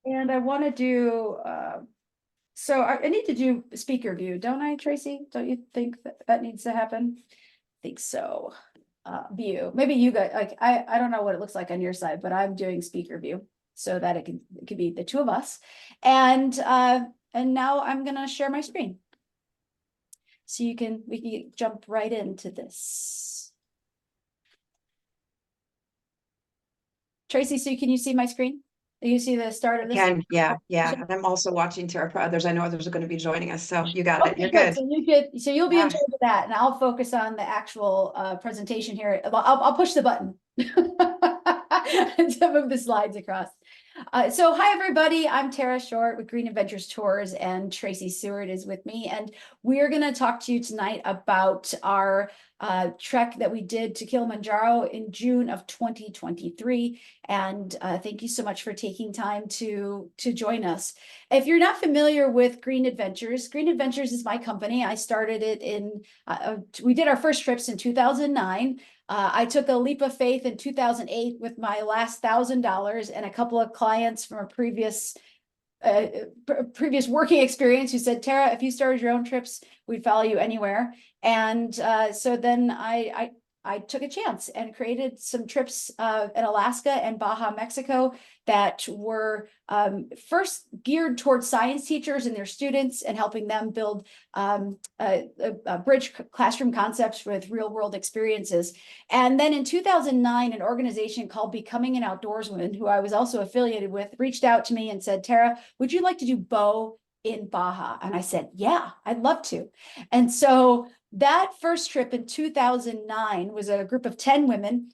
And I want to do, so I need to do speaker view, don't I, Tracy? Don't you think that that needs to happen? I think so. View, maybe you guys, like, I don't know what it looks like on your side, but I'm doing speaker view so that it could be the two of us. And now I'm gonna share my screen. So we can jump right into this. Tracy, so can you see my screen? You see the start of this? Yeah. And I'm also watching Tara for others. I know others are going to be joining us, so you got it. Okay, You're good. good. So you'll be in charge of that, and I'll focus on the actual presentation here. I'll push the button to move the slides across. So hi, everybody. I'm Tara Short with Green Adventures Tours, and Tracey Seward is with me. And we're going to talk to you tonight about our trek that we did to Kilimanjaro in June of 2023. And thank you so much for taking time to join us. If you're not familiar with Green Adventures is my company. I started it we did our first trips in 2009. I took a leap of faith in 2008 with my last $1,000 and a couple of clients from a previous working experience who said, Tara, if you started your own trips, we'd follow you anywhere. And so then I took a chance and created some trips in Alaska and Baja, Mexico that were first geared towards science teachers and their students and helping them build bridge classroom concepts with real world experiences. And then in 2009, an organization called Becoming an Outdoorswoman, who I was also affiliated with, reached out to me and said, Tara, would you like to do bow in Baja? And I said, yeah, I'd love to. And so that first trip in 2009 was a group of 10 women,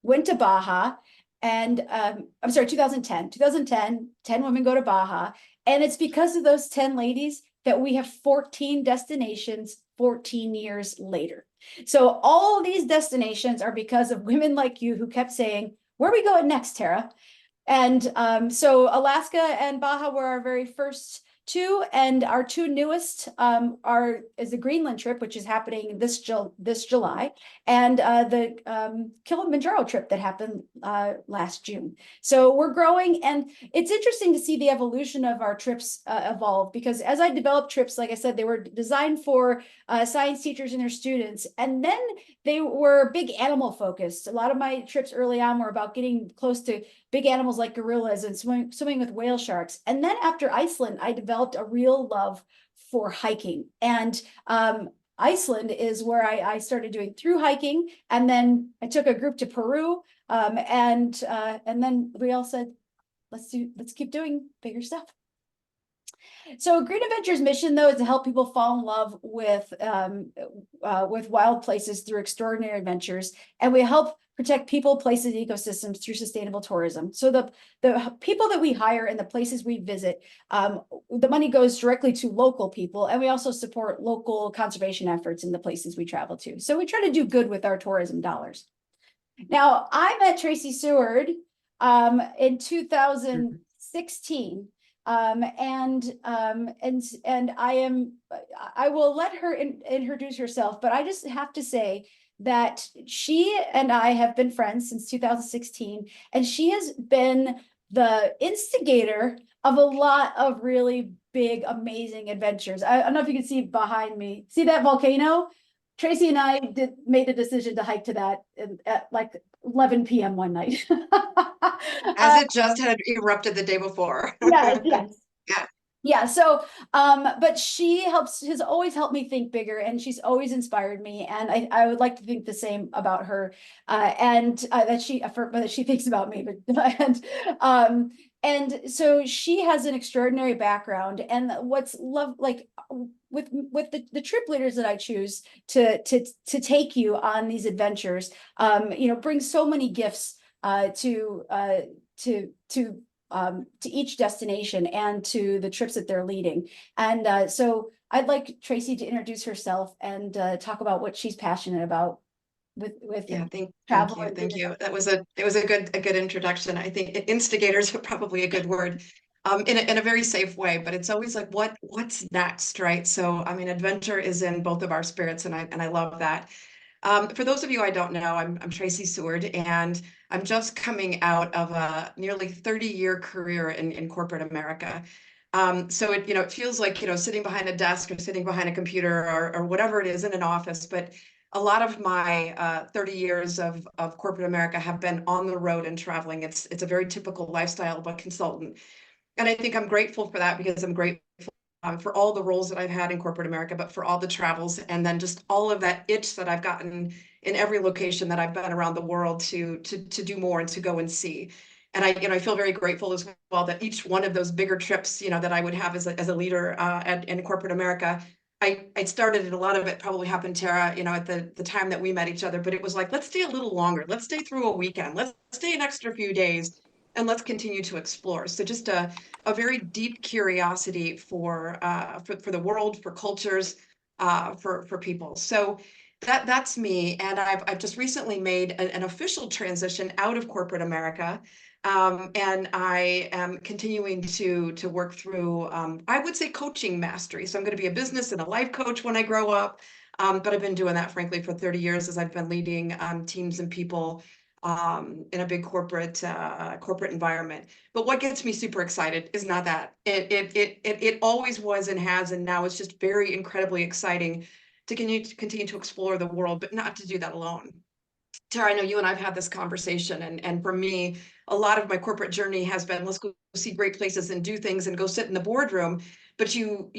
went to Baja, and I'm sorry, 2010, 10 women go to Baja. And it's because of those 10 ladies that we have 14 destinations 14 years later. So all of these destinations are because of women like you who kept saying, where are we going next, Tara? And so Alaska and Baja were our very first two, and our two newest is the Greenland trip, which is happening this July, and the Kilimanjaro trip that happened last June. So we're growing, and it's interesting to see the evolution of our trips evolve, because as I developed trips, like I said, they were designed for science teachers and their students, and then they were big animal focused. A lot of my trips early on were about getting close to big animals like gorillas and swimming with whale sharks. And then after Iceland, I developed a real love for hiking. And Iceland is where I started doing through hiking. And then I took a group to Peru. And then we all said, let's keep doing bigger stuff. So Green Adventures' mission, though, is to help people fall in love with wild places through extraordinary adventures. And we help protect people, places, and ecosystems through sustainable tourism. So the people that we hire and the places we visit, the money goes directly to local people, and we also support local conservation efforts in the places we travel to. So we try to do good with our tourism dollars. Now, I met Tracey Seward in 2016. And I will let her introduce herself, but I just have to say that she and I have been friends since 2016, and she has been the instigator of a lot of really big, amazing adventures. I don't know if you can see behind me. See that volcano? Tracey and I made a decision to hike to that at like 11 p.m. one night. As it just had erupted the day before. Yes. Yeah. Yeah, so but she has always helped me think bigger, and she's always inspired me, and I would like to think the same about her, and that she thinks about me, but and so she has an extraordinary background, and what's like with the trip leaders that I choose to take you on these adventures, brings so many gifts to each destination and to the trips that they're leading. And so I'd like Tracey to introduce herself and talk about what she's passionate about with travel. Thank you. That was a good introduction. I think instigators are probably a good word. In a very safe way, but it's always like what's next, right? So I mean, adventure is in both of our spirits, and I love that. For those of you I don't know, I'm Tracey Seward, and I'm just coming out of a nearly 30-year career in corporate America. So it feels like, sitting behind a desk or sitting behind a computer or whatever it is in an office. But a lot of my 30 years of corporate America have been on the road and traveling. It's a very typical lifestyle of a consultant. And I think I'm grateful for that, because I'm grateful for all the roles that I've had in corporate America, but for all the travels, and then just all of that itch that I've gotten in every location that I've been around the world to do more and to go and see. And I feel very grateful as well that each one of those bigger trips, that I would have as a leader in corporate America, I started, and a lot of it probably happened, Tara, at the time that we met each other, but it was like, let's stay a little longer. Let's stay through a weekend. Let's stay an extra few days, and let's continue to explore. So just a very deep curiosity for the world, for cultures, for people. So that's me. And I've just recently made an official transition out of corporate America. And I am continuing to work through, I would say, coaching mastery. So I'm going to be a business and a life coach when I grow up. But I've been doing that, frankly, for 30 years, as I've been leading teams and people in a big corporate environment. But what gets me super excited is not that. It always was and has, and now it's just very incredibly exciting to continue to explore the world, but not to do that alone. Tara, I know you and I've had this conversation, and for me, a lot of my corporate journey has been, let's go see great places and do things and go sit in the boardroom, but you're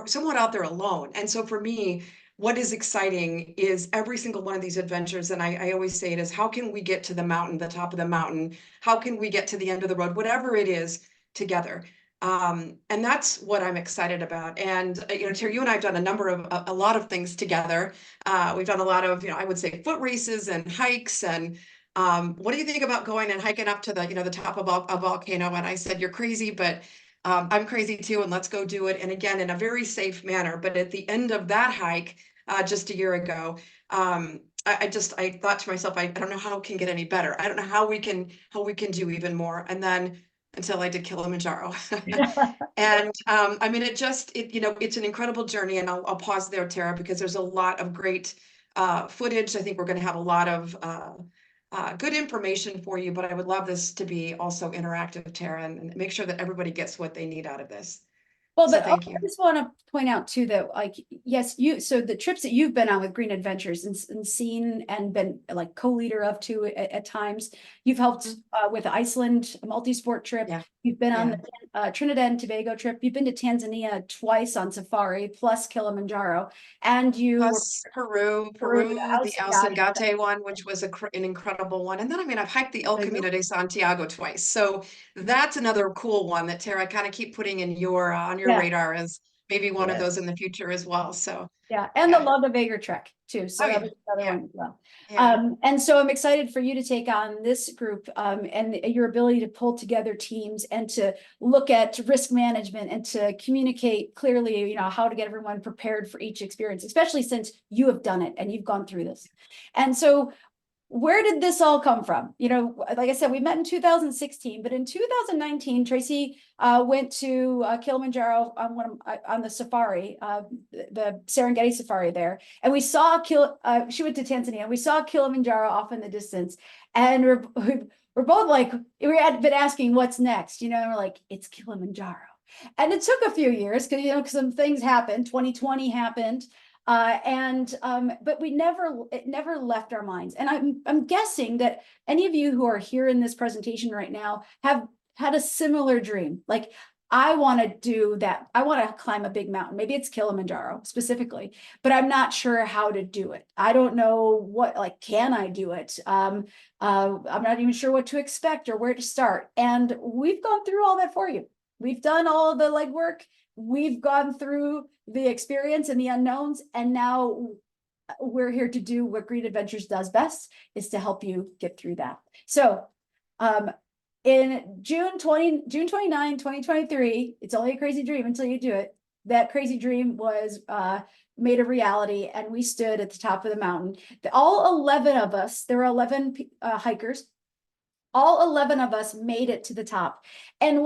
somewhat out there alone. And so for me, what is exciting is every single one of these adventures, and I always say it is, how can we get to the mountain, the top of the mountain? How can we get to the end of the road, whatever it is, together? And that's what I'm excited about. And Terry, you and I have done a lot of things together. We've done a lot of, I would say, foot races and hikes. And what do you think about going and hiking up to the top of a volcano? And I said, you're crazy, but I'm crazy too, and let's go do it. And again, in a very safe manner. But at the end of that hike, just a year ago, I thought to myself, I don't know how it can get any better. I don't know how we can do even more. And then until I did Kilimanjaro. And I mean, it's an incredible journey. And I'll pause there, Tara, because there's a lot of great footage. I think we're going to have a lot of good information for you, but I would love this to be also interactive, Tara, and make sure that everybody gets what they need out of this. Well, So but thank I you. just want to point out too that, like, yes, so the trips that you've been on with Green Adventures and seen and been like co-leader of too at times, you've helped with Iceland, a multi-sport trip. Yeah. You've been on Yeah. the Trinidad and Tobago trip. You've been to Tanzania twice on safari, plus Kilimanjaro, and you were Plus Peru, Peru, the El Sangate one, which was an incredible one. And then, I mean, I've hiked the El Camino de Santiago twice. So that's another cool one that, Tara, I kind of keep putting in on your Yeah. radar as maybe one of Yes. those in the future as well. So yeah, and the Love Vegas trek too. So Oh, that yeah. was another Yeah. one as well. Yeah. And so I'm excited for you to take on this group and your ability to pull together teams and to look at risk management and to communicate clearly, how to get everyone prepared for each experience, especially since you have done it and you've gone through this. And so where did this all come from? Like I said, we met in 2016, but in 2019, Tracey went to Kilimanjaro on the safari, the Serengeti safari there. And we saw she went to Tanzania, and we saw Kilimanjaro off in the distance. And we're both like, we had been asking what's next, and we're like, it's Kilimanjaro. And it took a few years because some things happened. 2020 happened. But it never left our minds. And I'm guessing that any of you who are here in this presentation right now have had a similar dream. Like, I want to do that. I want to climb a big mountain. Maybe it's Kilimanjaro specifically, but I'm not sure how to do it. I don't know can I do it? I'm not even sure what to expect or where to start. And we've gone through all that for you. We've done all of the legwork. We've gone through the experience and the unknowns, and now we're here to do what Green Adventures does best, is to help you get through that. So in June 29, 2023, it's only a crazy dream until you do it. That crazy dream was made a reality, and we stood at the top of the mountain. All 11 of us, there were 11 hikers. All 11 of us made it to the top. And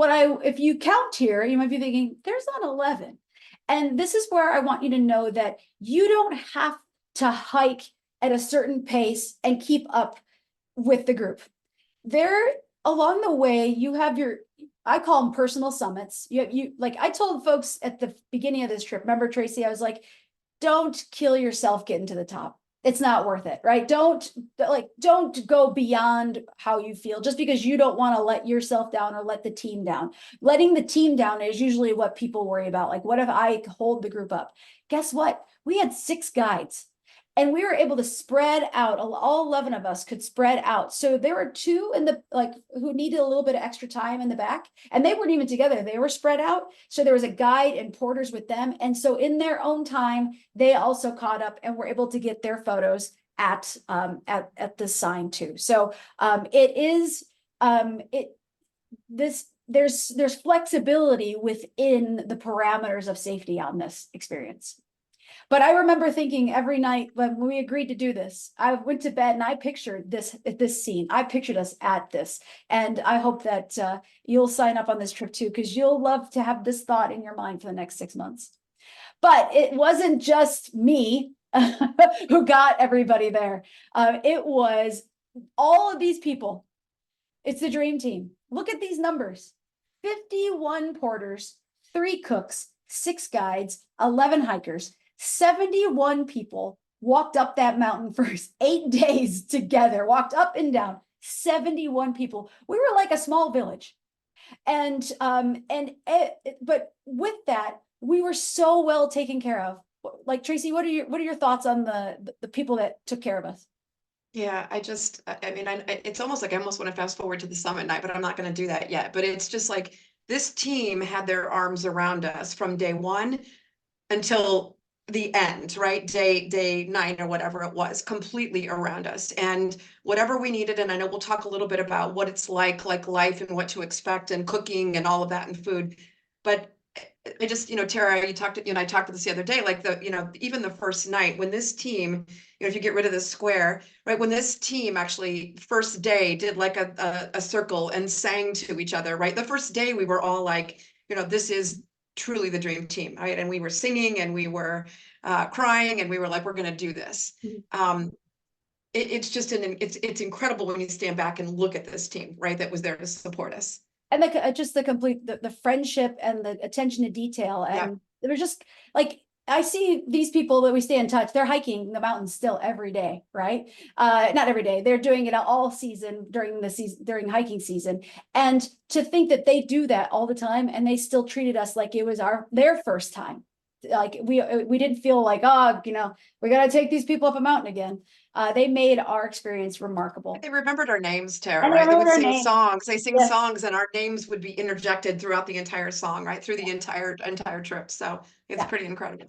if you count here, you might be thinking, there's not 11. And this is where I want you to know that you don't have to hike at a certain pace and keep up with the group. There, along the way, you have your, I call them personal summits. You like, I told folks at the beginning of this trip, remember, Tracey, I was like, don't kill yourself getting to the top. It's not worth it, right? Don't go beyond how you feel just because you don't want to let yourself down or let the team down. Letting the team down is usually what people worry about. Like, what if I hold the group up? Guess what? We had 6 guides. And we were able to spread out, all 11 of us could spread out. So there were 2 in the, like, who needed a little bit of extra time in the back, and they weren't even together. They were spread out. So there was a guide and porters with them. And so in their own time, they also caught up and were able to get their photos at the sign too. So there's flexibility within the parameters of safety on this experience. But I remember thinking every night when we agreed to do this, I went to bed and I pictured this scene. I pictured us at this. And I hope that you'll sign up on this trip too, because you'll love to have this thought in your mind for the next 6 months. But it wasn't just me who got everybody there. It was all of these people. It's the dream team. Look at these numbers. 51 porters, 3 cooks, 6 guides, 11 hikers. 71 people walked up that mountain for 8 days together, walked up and down. 71 people. We were like a small village. But with that, we were so well taken care of. Like, Tracey, what are your thoughts on the people that took care of us? Yeah, I mean, it's almost like I almost want to fast forward to the summit night, but I'm not going to do that yet. But it's just like this team had their arms around us from day 1 until the end, right? Day 9 or whatever it was, completely around us. And whatever we needed, and I know we'll talk a little bit about what it's like life and what to expect and cooking and all of that and food. But I just, Tara, you and I talked about this the other day, like even the first night when this team, if you get rid of this square, right? When this team actually first day did like a circle and sang to each other, right? The first day we were all like, this is truly the dream team, right? And we were singing and we were crying and we were like, we're going to do this. It's just it's incredible when you stand back and look at this team, right? That was there to support us. And just the complete, the friendship and the attention to detail. And it was just like, I see these people that we stay in touch, they're hiking the mountains still every day, right? Not every day, they're doing it all season during hiking season. And to think that they do that all the time and they still treated us like it was their first time. Like we didn't feel like, oh, we got to take these people up a mountain again. They made our experience remarkable. They remembered our names, Tara, right? They would sing songs. They sing Yes. songs and our names would be interjected throughout the entire song, right? Through the entire trip. So it's pretty incredible.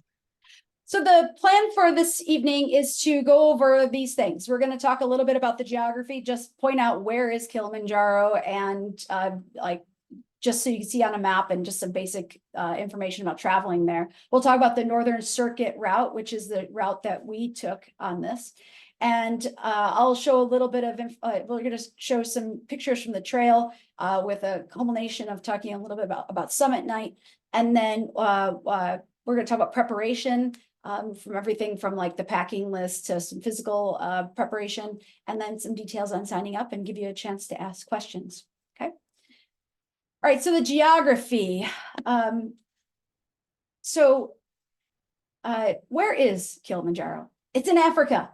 So the plan for this evening is to go over these things. We're going to talk a little bit about the geography, just point out where is Kilimanjaro and just so you can see on a map and just some basic information about traveling there. We'll talk about the Northern Circuit route, which is the route that we took on this. And I'll show a little bit of, we're going to show some pictures from the trail with a culmination of talking a little bit about summit night. And then we're going to talk about preparation from everything from like the packing list to some physical preparation, and then some details on signing up and give you a chance to ask questions. Okay. All right, so the geography. Where is Kilimanjaro? It's in Africa.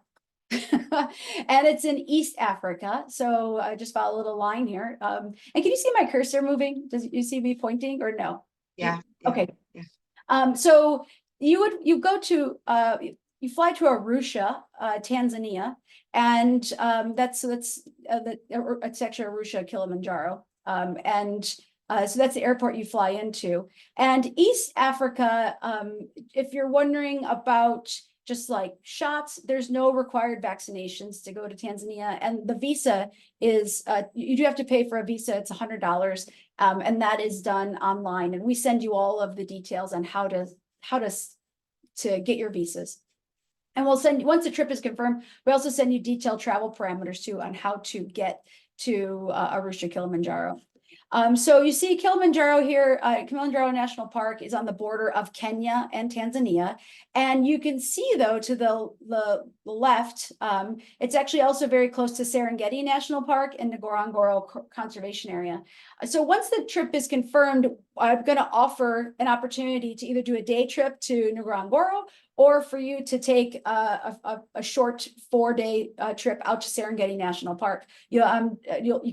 And it's in East Africa. So I just follow a little line here. And can you see my cursor moving? Does you see me pointing or no? Yeah. Okay. Yeah. So you fly to Arusha, Tanzania, and it's actually Arusha, Kilimanjaro. So that's the airport you fly into. And East Africa, if you're wondering about just like shots, there's no required vaccinations to go to Tanzania. And the visa is, you do have to pay for a visa, it's $100. And that is done online. And we send you all of the details on how to get your visas. And we'll send, once the trip is confirmed, we also send you detailed travel parameters too on how to get to Arusha, Kilimanjaro. So you see Kilimanjaro here, Kilimanjaro National Park is on the border of Kenya and Tanzania. And you can see though, to the left, it's actually also very close to Serengeti National Park and Ngorongoro Conservation Area. So once the trip is confirmed, I'm gonna offer an opportunity to either do a day trip to Ngorongoro or for you to take a short 4-day trip out to Serengeti National Park. You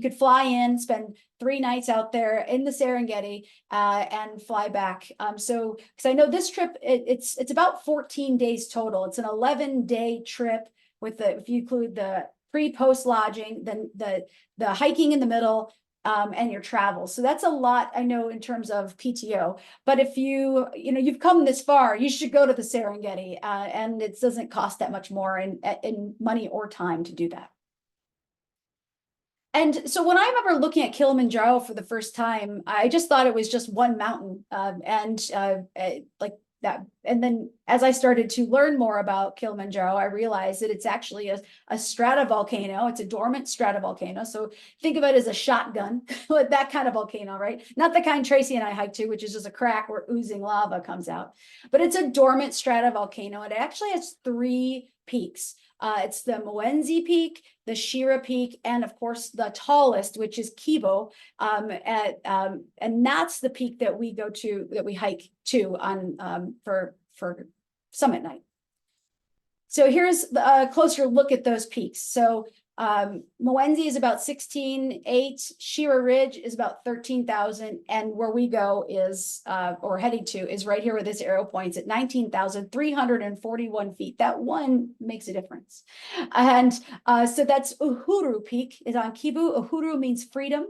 could fly in, spend 3 nights out there in the Serengeti and fly back. So because I know this trip, it's about 14 days total. It's an 11-day trip with if you include the pre-post lodging, then the hiking in the middle, and your travel. So that's a lot, I know, in terms of PTO. But if you've come this far, you should go to the Serengeti, and it doesn't cost that much more in money or time to do that. And so when I remember looking at Kilimanjaro for the first time, I just thought it was just one mountain, like that. And then as I started to learn more about Kilimanjaro, I realized that it's actually a stratovolcano. It's a dormant stratovolcano. So think of it as a shotgun, that kind of volcano, right? Not the kind Tracey and I hiked to, which is just a crack where oozing lava comes out. But it's a dormant stratovolcano. It actually has 3 peaks. It's the Mwenzi Peak, the Shira Peak, and of course the tallest, which is Kibo. And that's the peak that we go to, that we hike to on for summit night. So here's a closer look at those peaks. So Mwenzi is about 16,800, Shira Ridge is about 13,000, and where we go is, or heading to, is right here where this arrow points at 19,341 feet. That one makes a difference. And so that's Uhuru Peak is on Kibu. Uhuru means freedom.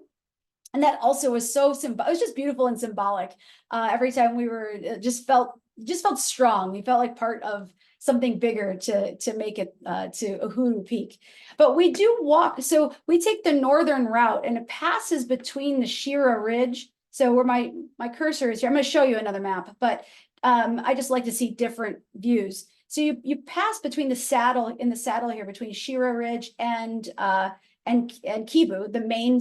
And that also was so symbolic. It was just beautiful and symbolic. Every time we were, just felt strong. We felt like part of something bigger to make it to Uhuru Peak. But we do walk, so we take the northern route and it passes between the Shira Ridge. So where my cursor is here, I'm going to show you another map, but I just like to see different views. So you pass between the saddle here between Shira Ridge and Kibu, the main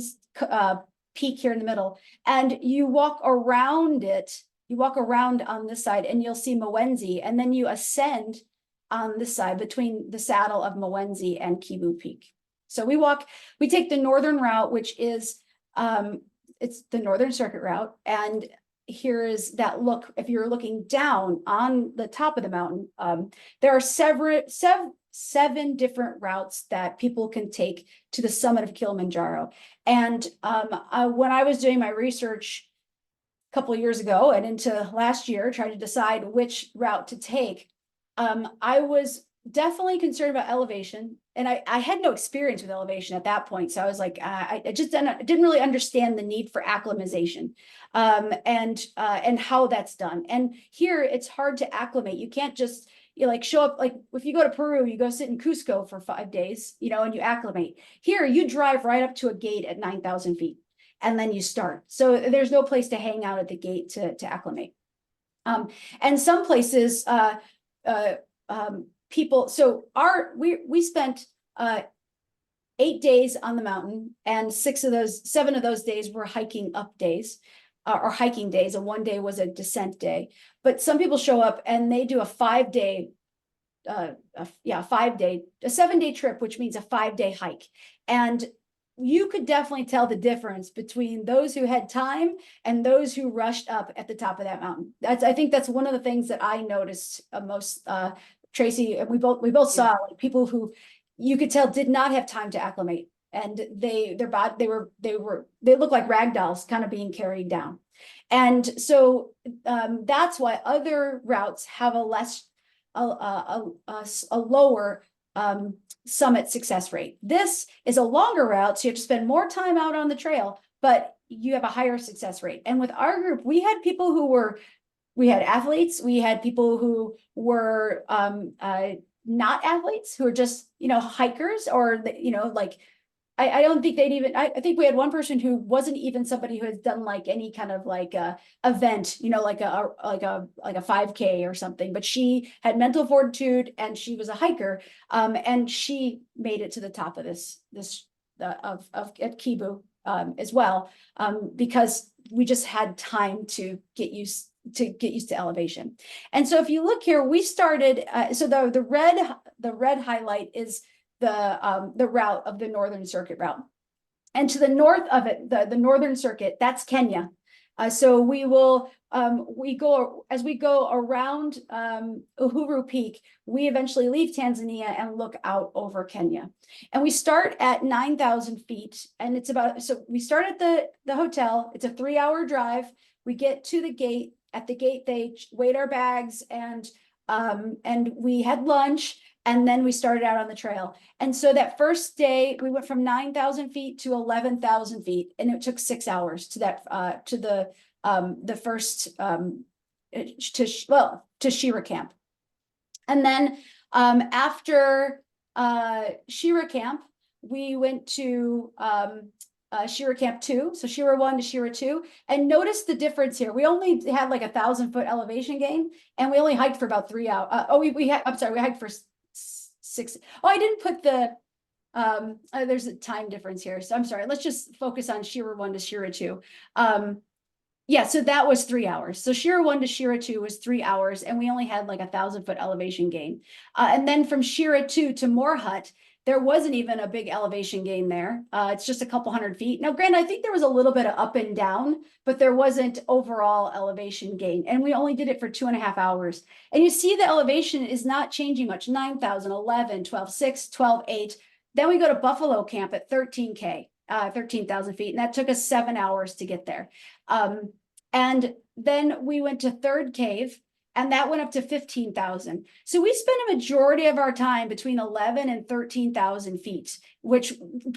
peak here in the middle, and you walk around it. You walk around on this side and you'll see Mwenzi, and then you ascend on this side between the saddle of Mwenzi and Kibu Peak. So we take the northern route, which is, it's the Northern Circuit route. And here is that look, if you're looking down on the top of the mountain, there are seven different routes that people can take to the summit of Kilimanjaro. And when I was doing my research couple of years ago and into last year, trying to decide which route to take, I was definitely concerned about elevation, and I had no experience with elevation at that point. So I was like, I just didn't really understand the need for acclimatization, and how that's done. And here it's hard to acclimate. You can't just show up, like if you go to Peru, you go sit in Cusco for 5 days, and you acclimate. Here you drive right up to a gate at 9,000 feet. And then you start. So there's no place to hang out at the gate to acclimate. And some places, people, so we spent 8 days on the mountain, and 7 of those days were hiking up days, or hiking days, and 1 day was a descent day. But some people show up and they do a 5-day, a 7-day trip, which means a 5-day hike. And you could definitely tell the difference between those who had time and those who rushed up at the top of that mountain. I think that's one of the things that I noticed most, Tracey, and we both saw, like, people who you could tell did not have time to acclimate, and they look like rag dolls kind of being carried down. And so that's why other routes have a lower summit success rate. This is a longer route, so you have to spend more time out on the trail, but you have a higher success rate. And with our group, we had athletes, we had people who were not athletes, who were just hikers, or I don't think they'd even, I think we had one person who wasn't even somebody who has done like any kind of event, like a 5K or something, but she had mental fortitude and she was a hiker. And she made it to the top of at Kibu. as well, because we just had time to get used to elevation. And so if you look here, we started, so the red highlight is the route of the Northern Circuit route. And to the north of it, the Northern Circuit, that's Kenya. So we will, as we go around Uhuru Peak, we eventually leave Tanzania and look out over Kenya. And we start at 9,000 feet, and it's about, so we start at the hotel. It's a 3-hour drive. We get to the gate. At the gate, they weighed our bags, and we had lunch, and then we started out on the trail. And so that first day, we went from 9,000 feet to 11,000 feet, and it took 6 hours to that to the first to Shira Camp. And then after Shira Camp, we went to Shira Camp 2, so Shira 1 to Shira 2, and notice the difference here. We only had like 1,000-foot elevation gain, and we only hiked for about 3 hours. We hiked for 6. Oh, I didn't put the there's a time difference here, so I'm sorry. Let's just focus on Shira 1 to Shira 2. Yeah, so that was 3 hours. So Shira 1 to Shira 2 was 3 hours, and we only had like 1,000-foot elevation gain. And then from Shira 2 to Morhut, there wasn't even a big elevation gain there. It's just a couple hundred feet. Now, granted, I think there was a little bit of up and down, but there wasn't overall elevation gain. And we only did it for 2.5 hours. And you see the elevation is not changing much. 9,000, 11, 12,6, 12,8. Then we go to Buffalo Camp at 13K, 13,000 feet. And that took us 7 hours to get there. And then we went to Third Cave, and that went up to 15,000. So we spent a majority of our time between 11 and 13,000 feet, which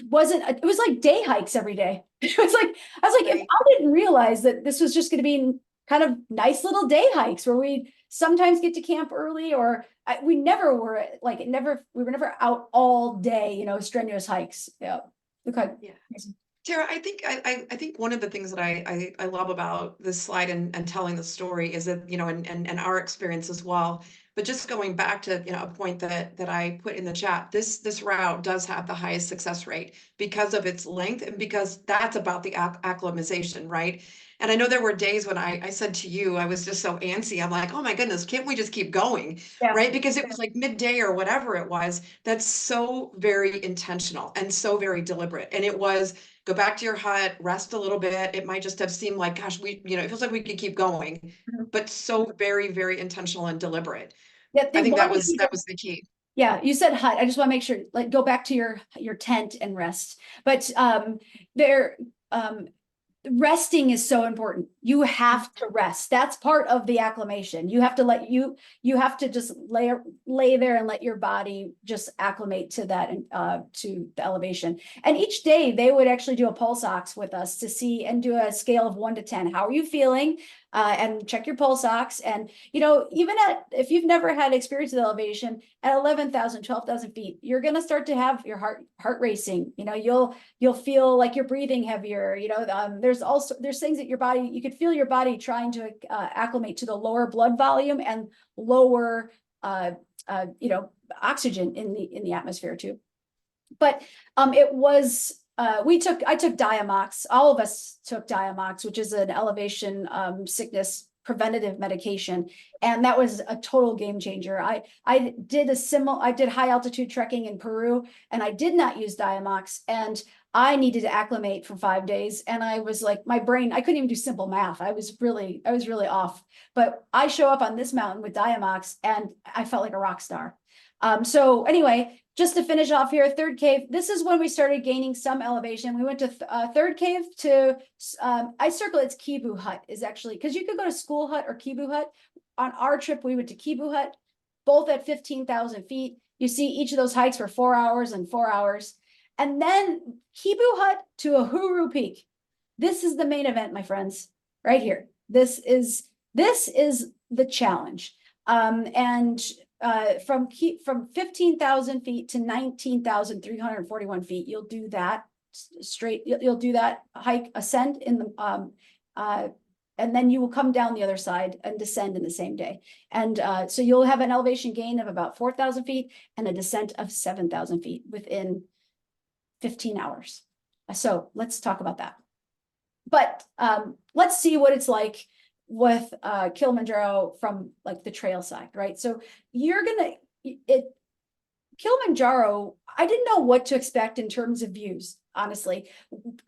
wasn't, it was like day hikes every day. It was like, I was like, if I didn't realize that this was just going to be kind of nice little day hikes where we sometimes get to camp early, or we never were like, we were never out all day, you know, strenuous hikes. Yeah. Okay. Yeah. Tara, I think one of the things that I love about this slide and telling the story is that, you know, and our experience as well, but just going back to, you know, a point that I put in the chat, this route does have the highest success rate because of its length, and because that's about the acclimatization, right? And I know there were days when I said to you, I was just so antsy. I'm like, oh my goodness, can't we just keep going? Yeah. Right? Because it was like midday or whatever it was. That's so very intentional and so very deliberate. And it was, go back to your hut, rest a little bit. It might just have seemed like, gosh, it feels like we could keep going, but so very, very intentional and deliberate. Yeah, I think that was the key. Yeah, you said hut. I just want to make sure, like, go back to your tent and rest. But resting is so important. You have to rest. That's part of the acclimation. You have to you have to just lay there and let your body just acclimate to that, and to the elevation. And each day they would actually do a pulse ox with us to see, and do a scale of 1 to 10. How are you feeling? And check your pulse ox. And, you know, even if you've never had experience with elevation, at 11,000, 12,000 feet, you're going to start to have your heart racing. You know, you'll feel like you're breathing heavier. You know, there's things that your body, you could feel your body trying to acclimate to the lower blood volume and lower, oxygen in the atmosphere too. But it was, I took Diamox. All of us took Diamox, which is an elevation sickness preventative medication, and that was a total game changer. I did high altitude trekking in Peru, and I did not use Diamox, and I needed to acclimate for 5 days, and I was like, my brain, I couldn't even do simple math. I was really off. But I show up on this mountain with Diamox, and I felt like a rock star. So anyway, just to finish off here, Third Cave, this is when we started gaining some elevation. We went to Third Cave to, I circle it's Kibu Hut is actually, because you could go to School Hut or Kibu Hut. On our trip, we went to Kibu Hut, both at 15,000 feet. You see each of those hikes were 4 hours and 4 hours. And then Kibu Hut to Uhuru Peak. This is the main event, my friends, right here. This is the challenge. From 15,000 feet to 19,341 feet, you'll do that straight. You'll do that hike, ascend in the, and then you will come down the other side and descend in the same day. And so you'll have an elevation gain of about 4,000 feet and a descent of 7,000 feet within 15 hours. So let's talk about that. But let's see what it's like with Kilimanjaro from like the trail side, right? So you're gonna Kilimanjaro, I didn't know what to expect in terms of views, honestly.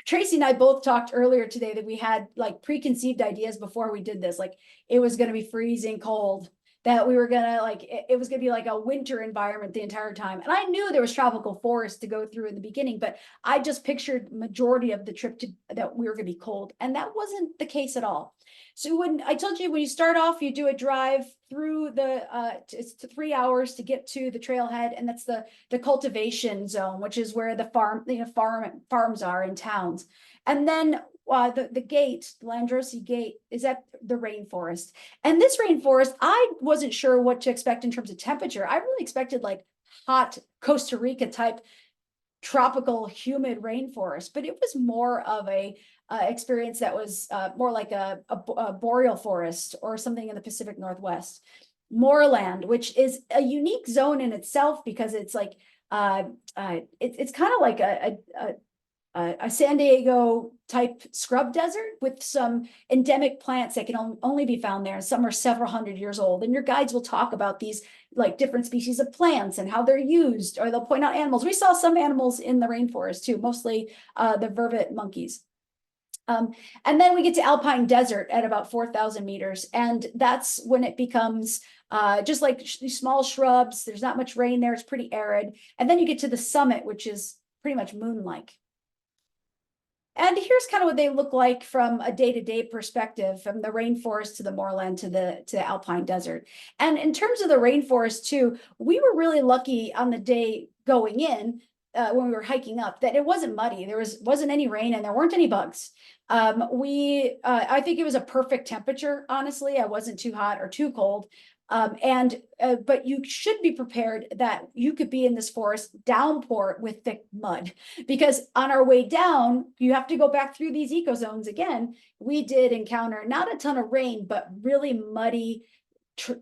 Tracey and I both talked earlier today that we had like preconceived ideas before we did this, like it was going to be freezing cold, that we were gonna like it was gonna be like a winter environment the entire time. And I knew there was tropical forest to go through in the beginning, but I just pictured majority of the trip that we were gonna be cold, and that wasn't the case at all. So when I told you when you start off, you do a drive through the it's 3 hours to get to the trailhead, and that's the cultivation zone, which is where the farms are in towns. And then the gate, the Landrosi gate, is at the rainforest. And this rainforest, I wasn't sure what to expect in terms of temperature. I really expected like hot Costa Rica type tropical humid rainforest, but it was more of a experience that was more like a boreal forest or something in the Pacific Northwest. Moorland, which is a unique zone in itself because it's like it's kind of like a San Diego type scrub desert with some endemic plants that can only be found there. Some are several hundred years old. And your guides will talk about these like different species of plants and how they're used, or they'll point out animals. We saw some animals in the rainforest too, mostly the vervet monkeys. And then we get to alpine desert at about 4,000 meters. And that's when it becomes just like small shrubs. There's not much rain there. It's pretty arid. And then you get to the summit, which is pretty much moon-like. And here's kind of what they look like from a day-to-day perspective, from the rainforest to the moorland to the alpine desert. And in terms of the rainforest too, we were really lucky on the day going in when we were hiking up that it wasn't muddy. There wasn't any rain and there weren't any bugs. I think it was a perfect temperature, honestly. I wasn't too hot or too cold. But you should be prepared that you could be in this forest downpour with thick mud, because on our way down, you have to go back through these eco zones again. We did encounter not a ton of rain, but really muddy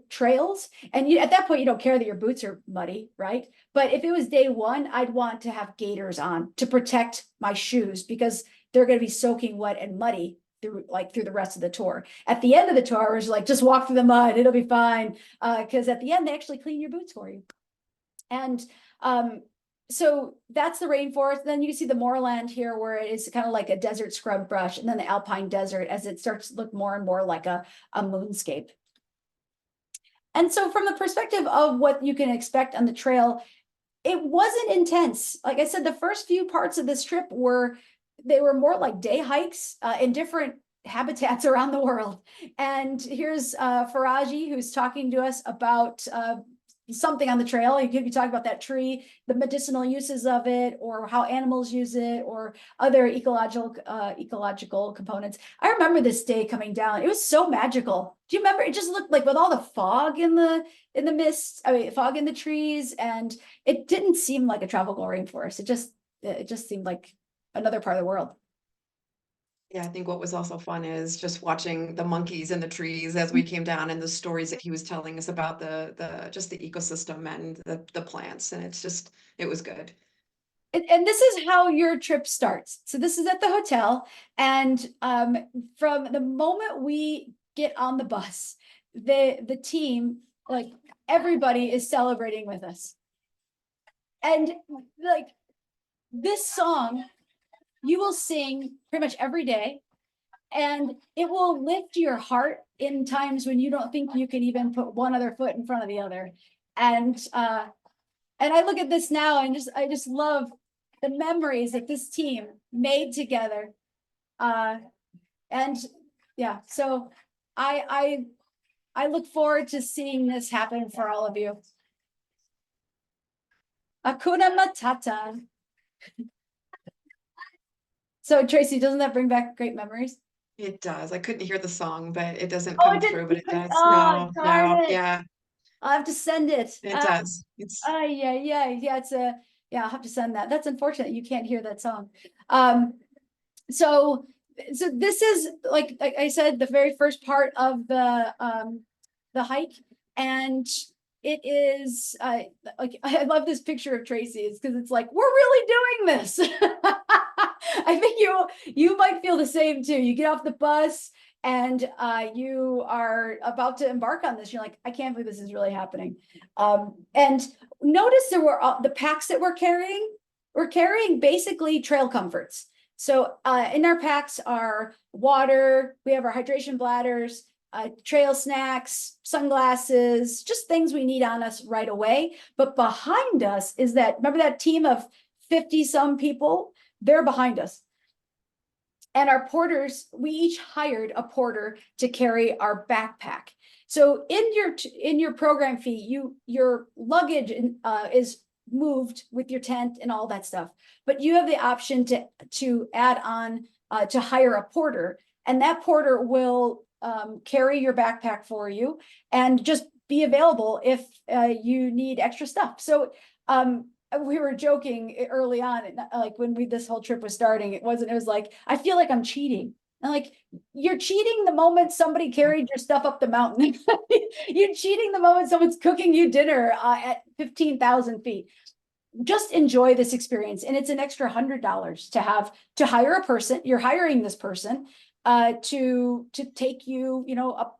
trails. And at that point, you don't care that your boots are muddy, right? But if it was day one, I'd want to have gaiters on to protect my shoes because they're going to be soaking wet and muddy through the rest of the tour. At the end of the tour, it was like, just walk through the mud, it'll be fine. Because at the end, they actually clean your boots for you. And so that's the rainforest. Then you can see the moorland here, where it is kind of like a desert scrub brush, and then the alpine desert as it starts to look more and more like a moonscape. And so from the perspective of what you can expect on the trail, it wasn't intense. Like I said, the first few parts of this trip were more like day hikes in different habitats around the world. And here's Faraji, who's talking to us about something on the trail. He could be talking about that tree, the medicinal uses of it, or how animals use it, or other ecological components. I remember this day coming down. It was so magical. Do you remember? It just looked like with all the fog in the mist, I mean, fog in the trees, and it didn't seem like a tropical rainforest. It just seemed like another part of the world. Yeah, I think what was also fun is just watching the monkeys in the trees as we came down, and the stories that he was telling us about just the ecosystem and the plants, and it was good. And this is how your trip starts. So this is at the hotel, and from the moment we get on the bus, the team, like everybody, is celebrating with us. And like this song, you will sing pretty much every day, and it will lift your heart in times when you don't think you can even put one other foot in front of the other. And I look at this now and I just love the memories that this team made together. And yeah, so I look forward to seeing this happen for all of you. Hakuna Matata. So Tracey, doesn't that bring back great memories? It does. I couldn't hear the song, but it doesn't Oh, come through, but it does. Oh, No, darn it. yeah, I'll have to send it. it does. It's Yeah, I'll have to send that. That's unfortunate. You can't hear that song. So this is like I said, the very first part of the hike, and it is like I love this picture of Tracey. It's because it's like, we're really doing this. I think you might feel the same too. You get off the bus and you are about to embark on this. You're like, I can't believe this is really happening. And notice there were the packs that we're carrying. We're carrying basically trail comforts. So in our packs are water. We have our hydration bladders, trail snacks, sunglasses, just things we need on us right away. But behind us is that, remember that team of 50 some people? They're behind us. And our porters, we each hired a porter to carry our backpack. So in your program fee, your luggage is moved with your tent and all that stuff. But you have the option to add on to hire a porter, and that porter will carry your backpack for you and just be available if you need extra stuff. So we were joking early on, like when this whole trip was starting, it was like, I feel like I'm cheating. And like, you're cheating the moment somebody carried your stuff up the mountain. You're cheating the moment someone's cooking you dinner at 15,000 feet. Just enjoy this experience. And it's an extra $100 to hire a person. You're hiring this person to take you, up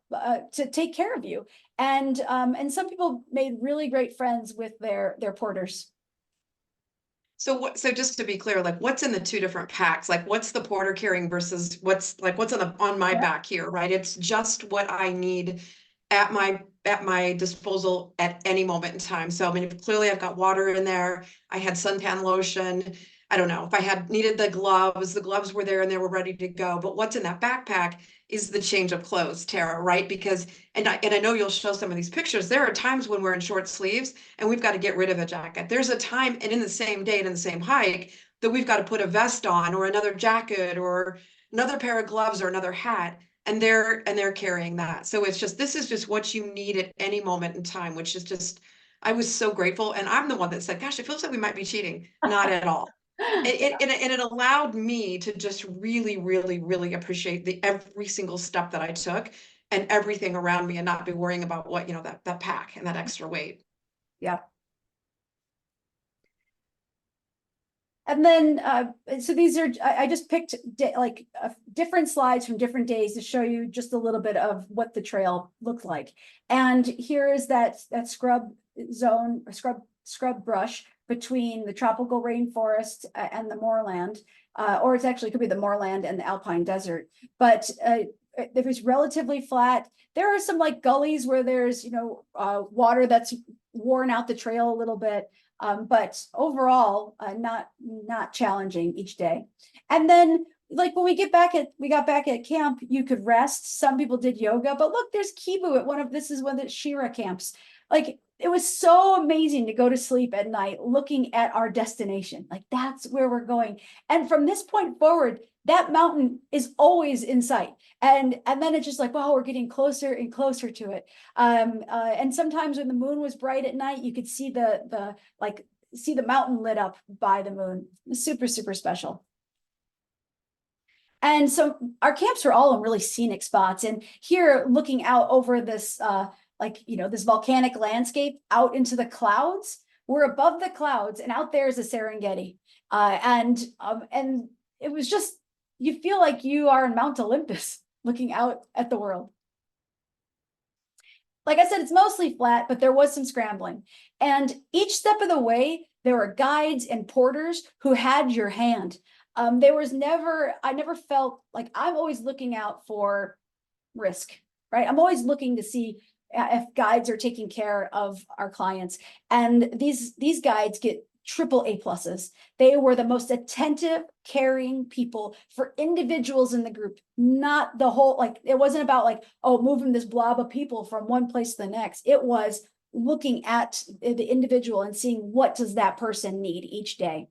to take care of you. And some people made really great friends with their porters. So just to be clear, like what's in the two different packs? Like what's the porter carrying versus what's on my back here, right? It's just what I need at my disposal at any moment in time. So I mean, clearly I've got water in there. I had suntan lotion. I don't know if I had needed the gloves were there and they were ready to go. But what's in that backpack is the change of clothes, Tara, right? Because, and I know you'll show some of these pictures. There are times when we're in short sleeves and we've got to get rid of a jacket. There's a time, and in the same day and in the same hike, that we've got to put a vest on or another jacket or another pair of gloves or another hat. And they're carrying that. So it's just, this is just what you need at any moment in time, which is just, I was so grateful. And I'm the one that said, gosh, it feels like we might be cheating. Not at all. And it allowed me to just really, really, really appreciate every single step that I took and everything around me and not be worrying about what, that pack and that extra weight. Yeah. And then, so these are, I just picked different slides from different days to show you just a little bit of what the trail looked like. And here is that scrub zone, or scrub brush between the tropical rainforest and the moorland, or it's actually could be the moorland and the alpine desert. But it was relatively flat. There are some like gullies where there's, water that's worn out the trail a little bit. But overall, not challenging each day. And then, like when we got back at camp, you could rest. Some people did yoga, but look, there's Kibu at this is one of the Shira camps. Like it was so amazing to go to sleep at night looking at our destination. Like that's where we're going. And from this point forward, that mountain is always in sight. And then it's just like, wow, we're getting closer and closer to it. And sometimes when the moon was bright at night, you could see the mountain lit up by the moon. Super, super special. And so our camps are all in really scenic spots. And here looking out over this, this volcanic landscape out into the clouds, we're above the clouds and out there is the Serengeti. And it was just, you feel like you are in Mount Olympus looking out at the world. Like I said, it's mostly flat, but there was some scrambling. And each step of the way, there were guides and porters who had your hand. I never felt like I'm always looking out for risk, right? I'm always looking to see if guides are taking care of our clients. And these guides get triple A+. They were the most attentive, caring people for individuals in the group, not the whole, like, it wasn't about like, oh, moving this blob of people from one place to the next. It was looking at the individual and seeing what does that person need each day.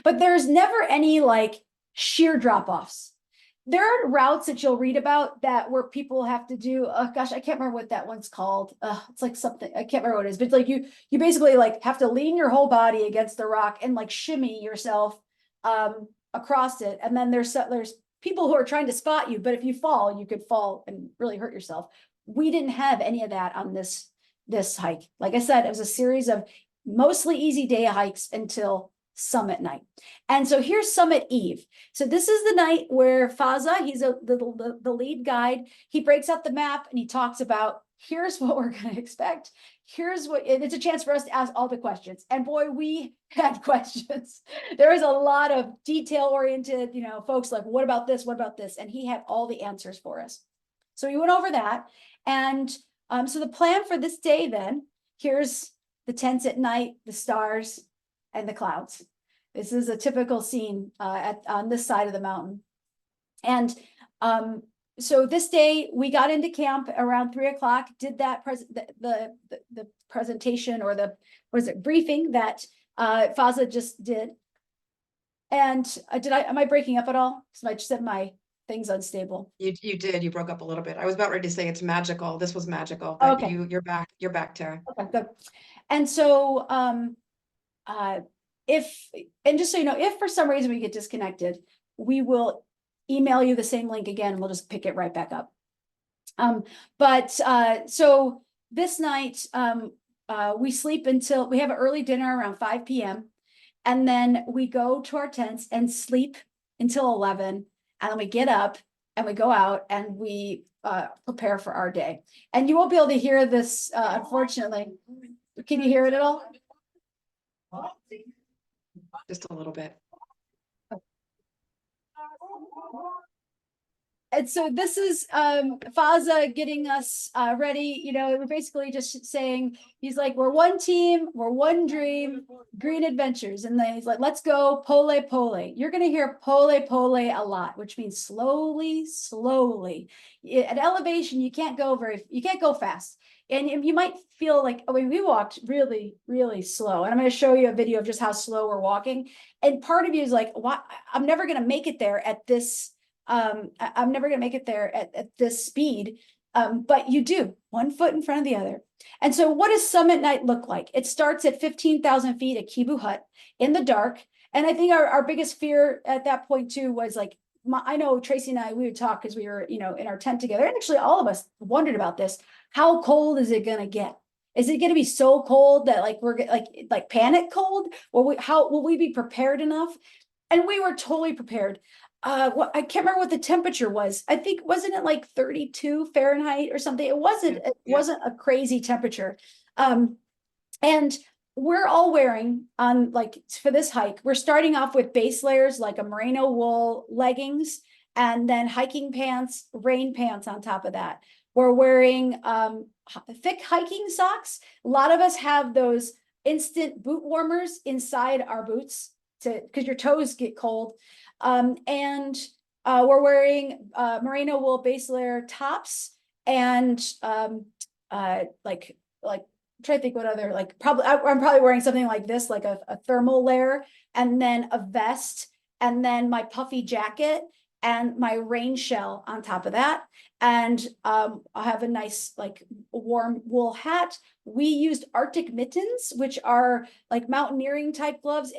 But there's never any like sheer drop-offs. There are routes that you'll read about where people have to do, oh gosh, I can't remember what that one's called. It's like something, I can't remember what it is, but it's like you basically like have to lean your whole body against the rock and like shimmy yourself across it. And then there's people who are trying to spot you, but if you fall, you could fall and really hurt yourself. We didn't have any of that on this hike. Like I said, it was a series of mostly easy day hikes until summit night. And so here's summit eve. So this is the night where Faza, he's the lead guide, he breaks out the map and he talks about, here's what we're going to expect. Here's what, it's a chance for us to ask all the questions. And boy, we had questions. There was a lot of detail oriented, folks like, what about this? What about this? And he had all the answers for us. So we went over that. And so the plan for this day then, here's the tents at night, the stars, and the clouds. This is a typical scene on this side of the mountain. And so this day we got into camp around 3 o'clock, did that the presentation or the briefing that Faza just did. And am I breaking up at all? Because I just said my thing's unstable. You did. You broke up a little bit. I was about ready to say it's magical. This was magical, but okay. You're back. You're back, Tara. Okay, good. And so and just so you know, if for some reason we get disconnected, we will email you the same link again, and we'll just pick it right back up. So this night, we sleep until we have an early dinner around 5 p.m. And then we go to our tents and sleep until 11. And then we get up and we go out and we prepare for our day. And you won't be able to hear this, unfortunately. Can you hear it at all? Just a little bit. And so this is Faza getting us ready. We're basically just saying, he's like, we're one team, we're one dream, Green Adventures. And then he's like, let's go, pole, pole. You're going to hear pole, pole a lot, which means slowly, slowly. At elevation, you can't go fast. And you might feel like, we walked really, really slow. And I'm going to show you a video of just how slow we're walking. And part of you is like, why? I'm never going to make it there at this. I'm never going to make it there at this speed. But you do, one foot in front of the other. And so what does summit night look like? It starts at 15,000 feet at Kibu Hut in the dark. And I think our biggest fear at that point too was like, I know Tracey and I, we would talk because we were, in our tent together. And actually all of us wondered about this. How cold is it going to get? Is it going to be so cold that like we're like panic cold? How will we be prepared enough? And we were totally prepared. I can't remember what the temperature was. I think, wasn't it like 32 Fahrenheit or something? It wasn't a crazy temperature. And we're all wearing for this hike, we're starting off with base layers like a merino wool leggings and then hiking pants, rain pants on top of that. We're wearing thick hiking socks. A lot of us have those instant boot warmers inside our boots because your toes get cold. And we're wearing merino wool base layer tops and try to think what other, I'm probably wearing something like this, like a thermal layer, and then a vest, and then my puffy jacket and my rain shell on top of that. And I have a nice warm wool hat. We used Arctic mittens, which are like mountaineering type gloves,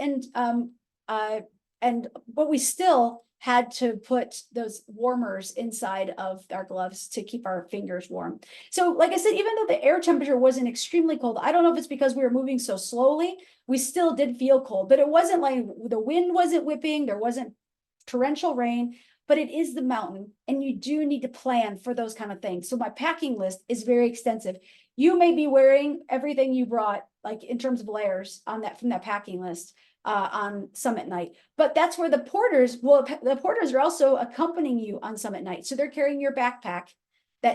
but we still had to put those warmers inside of our gloves to keep our fingers warm. So like I said, even though the air temperature wasn't extremely cold, I don't know if it's because we were moving so slowly, we still did feel cold, but it wasn't like the wind wasn't whipping, there wasn't torrential rain, but it is the mountain and you do need to plan for those kind of things. So my packing list is very extensive. You may be wearing everything you brought, like in terms of layers on that from that packing list. On summit night, but that's where the porters are also accompanying you on summit night. So they're carrying your backpack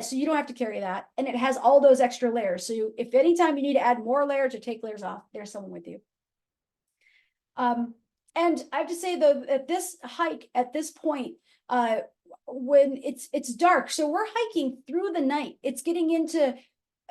so you don't have to carry that. And it has all those extra layers. So if anytime you need to add more layers or take layers off, there's someone with you. And I have to say though, at this hike, at this point, when it's dark, so we're hiking through the night, it's getting into,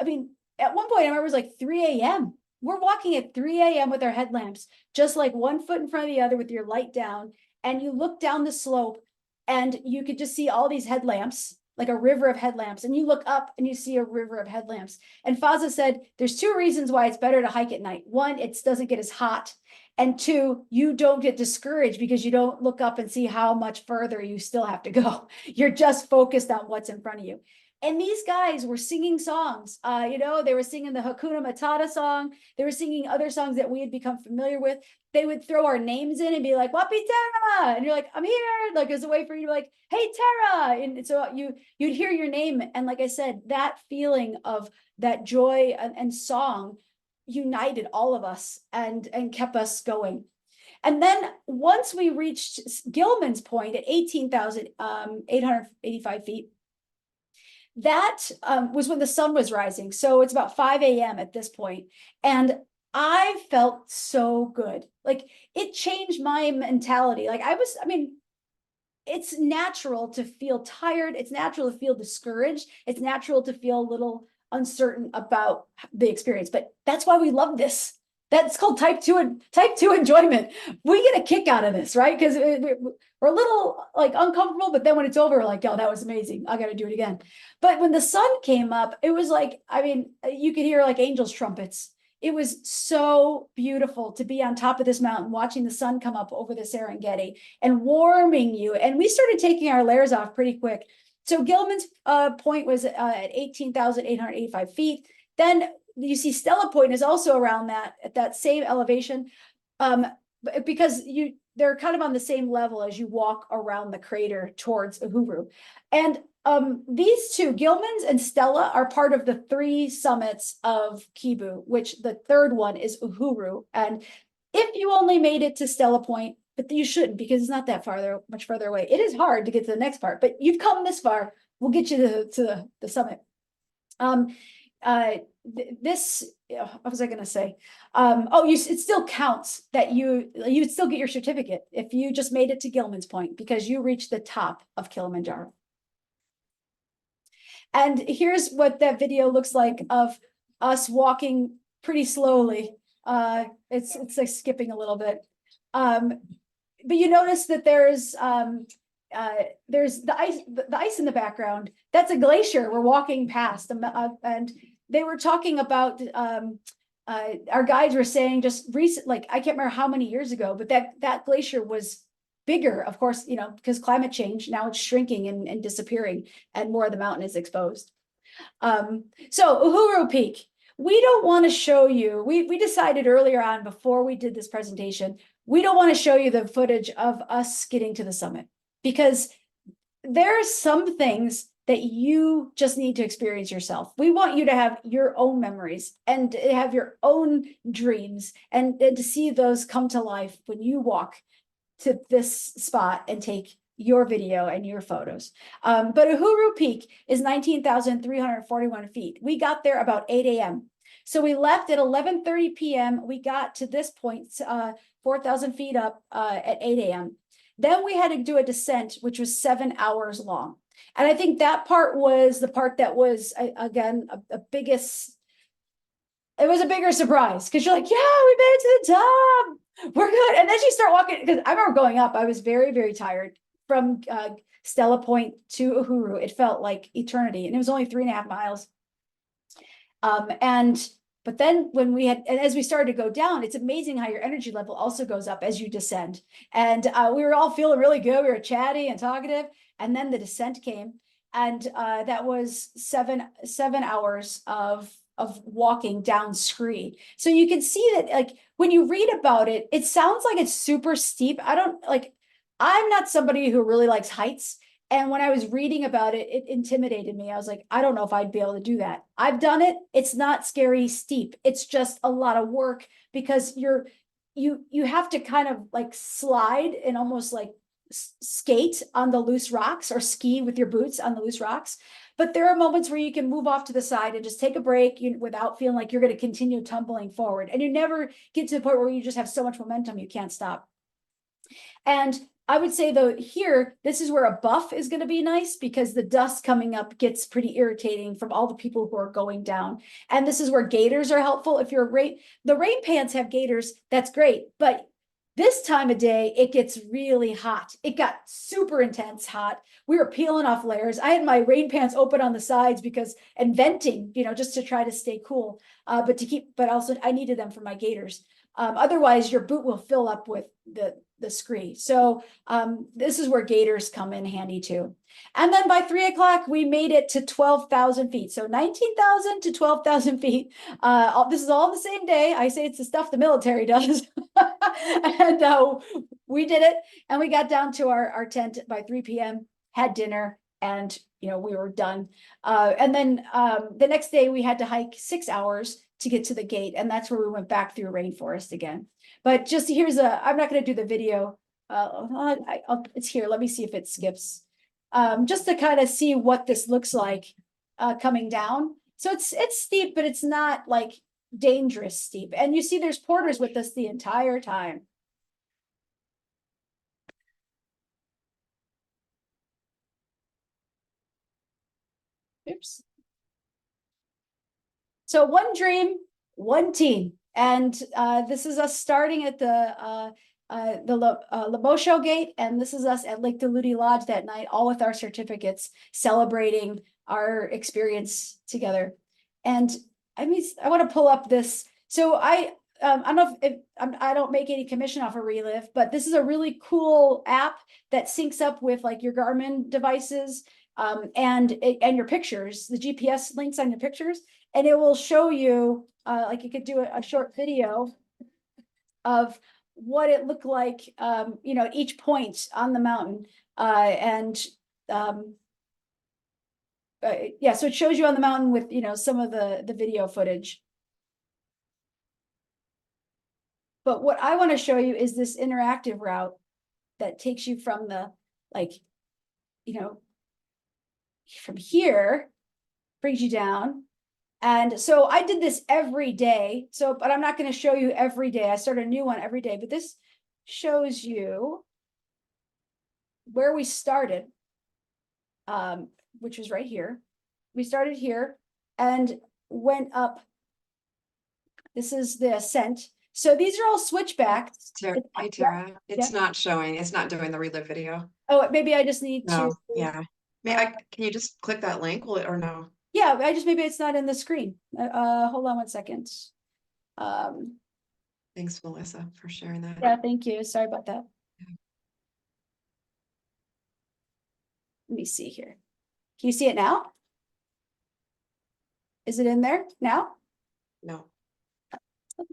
at one point I remember it was like 3 a.m. We're walking at 3 a.m. with our headlamps, just like one foot in front of the other with your light down. And you look down the slope and you could just see all these headlamps, like a river of headlamps. And you look up and you see a river of headlamps. And Faza said, there's 2 reasons why it's better to hike at night. 1, it doesn't get as hot. And 2, you don't get discouraged because you don't look up and see how much further you still have to go. You're just focused on what's in front of you. And these guys were singing songs. They were singing the Hakuna Matata song. They were singing other songs that we had become familiar with. They would throw our names in and be like, Wapi Tara. And you're like, I'm here. Like, as a way for you to be like, hey, Tara. And so you'd hear your name. And like I said, that feeling of that joy and song united all of us and kept us going. And then once we reached Gilman's Point at 18,885 feet, that was when the sun was rising. So it's about 5 a.m. at this point. And I felt so good. Like, it changed my mentality. Like, it's natural to feel tired. It's natural to feel discouraged. It's natural to feel a little uncertain about the experience. But that's why we love this. That's called type 2 enjoyment. We get a kick out of this, right? Because we're a little like uncomfortable, but then when it's over, we're like, oh, that was amazing. I got to do it again. But when the sun came up, it was like, you could hear like angels' trumpets. It was so beautiful to be on top of this mountain, watching the sun come up over the Serengeti and warming you. And we started taking our layers off pretty quick. So Gilman's Point was at 18,885 feet. Then you see Stella Point is also around that, at that same elevation, because they're kind of on the same level as you walk around the crater towards Uhuru. And these two, Gilman's and Stella, are part of the 3 summits of Kibu, which the third one is Uhuru. And if you only made it to Stella Point, but you shouldn't, because it's not that much farther away. It is hard to get to the next part, but you've come this far. We'll get you to the summit. What was I going to say? It still counts that you'd still get your certificate if you just made it to Gilman's Point, because you reached the top of Kilimanjaro. And here's what that video looks like of us walking pretty slowly. It's like skipping a little bit. But you notice that there's the ice in the background. That's a glacier we're walking past, and they were talking about our guides were saying just recent, like, I can't remember how many years ago, but that glacier was bigger, of course, because climate change. Now it's shrinking and disappearing, and more of the mountain is exposed. So Uhuru Peak, we don't want to show you, we decided earlier on, before we did this presentation, we don't want to show you the footage of us getting to the summit, because there are some things that you just need to experience yourself. We want you to have your own memories and have your own dreams, and to see those come to life when you walk to this spot and take your video and your photos. But Uhuru Peak is 19,341 feet. We got there about 8 a.m. So we left at 11:30 p.m. We got to this point, 4,000 feet up at 8 a.m. Then we had to do a descent, which was 7 hours long. And I think that part was the part that was, again, a biggest, it was a bigger surprise, because you're like, yeah, we made it to the top. We're good. And then you start walking, because I remember going up, I was very, very tired from Stella Point to Uhuru. It felt like eternity, and it was only 3.5 miles. But then when and as we started to go down, it's amazing how your energy level also goes up as you descend. And we were all feeling really good. We were chatty and talkative. And then the descent came, and that was seven hours of walking down scree. So you can see that, like, when you read about it, it sounds like it's super steep. I'm not somebody who really likes heights. And when I was reading about it, it intimidated me. I was like, I don't know if I'd be able to do that. I've done it. It's not scary steep. It's just a lot of work, because you have to kind of like slide and almost like skate on the loose rocks, or ski with your boots on the loose rocks. But there are moments where you can move off to the side and just take a break without feeling like you're going to continue tumbling forward. And you never get to the point where you just have so much momentum you can't stop. And I would say, though, here, this is where a buff is going to be nice, because the dust coming up gets pretty irritating from all the people who are going down. And this is where gaiters are helpful. If you're the rain pants have gaiters, that's great. But this time of day, it gets really hot. It got super intense hot. We were peeling off layers. I had my rain pants open on the sides and venting, just to try to stay cool. But also I needed them for my gaiters. Otherwise, your boot will fill up with the scree. So this is where gators come in handy too. And then by 3 o'clock, we made it to 12,000 feet. So 19,000 to 12,000 feet. This is all the same day. I say it's the stuff the military does. And we did it, and we got down to our tent by 3 p.m., had dinner, and we were done. And then the next day we had to hike 6 hours to get to the gate, and that's where we went back through rainforest again. But just I'm not going to do the video. It's here. Let me see if it skips. Just to kind of see what this looks like coming down. So it's steep, but it's not like dangerous steep. And you see there's porters with us the entire time. Oops. So one dream, one team. And this is us starting at the Lobosho Gate, and this is us at Lake Diluti Lodge that night, all with our certificates, celebrating our experience together. And I want to pull up this. So I don't know if I don't make any commission off of Relive, but this is a really cool app that syncs up with like your Garmin devices and your pictures, the GPS links on your pictures, and it will show you like you could do a short video of what it looked like, each point on the mountain. Yeah, so it shows you on the mountain with, some of the video footage. But what I want to show you is this interactive route that takes you from the, from here, brings you down. And so I did this every day. But I'm not going to show you every day. I start a new one every day, but this shows you where we started, which was right here. We started here and went up. This is the ascent. So these are all switchbacks. Hey, Tara, it's not showing. It's not doing the Relive video. Oh, maybe I just need to. Yeah. Can you just click that link? Will it or no? Yeah, maybe it's not in the screen. Hold on 1 second. Thanks, Melissa, for sharing that. Yeah, thank you. Sorry about that. Let me see here. Can you see it now? Is it in there now? No.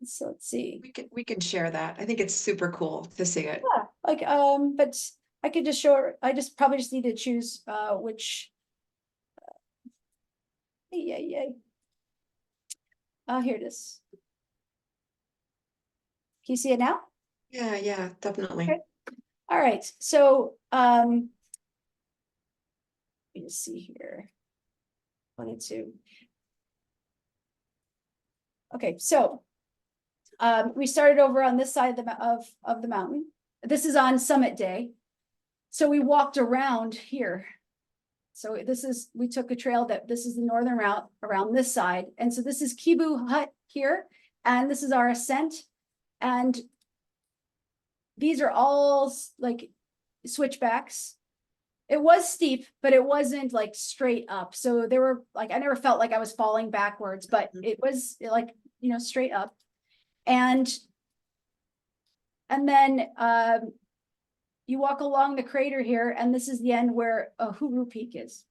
So let's see. We can share that. I think it's super cool to see it. Yeah, but I could just show. I probably just need to choose which. Here it is. Can you see it now? Yeah, definitely. Okay. All right. So let me just see here. 1 and 2. Okay, so we started over on this side of the mountain. This is on summit day. So we walked around here. So we took a trail this is the northern route around this side. And so this is Kibu Hut here. And this is our ascent. And these are all like switchbacks. It was steep, but it wasn't like straight up. So there were like, I never felt like I was falling backwards, but it was like, straight up. And then you walk along the crater here, and this is the end where Huru Peak is.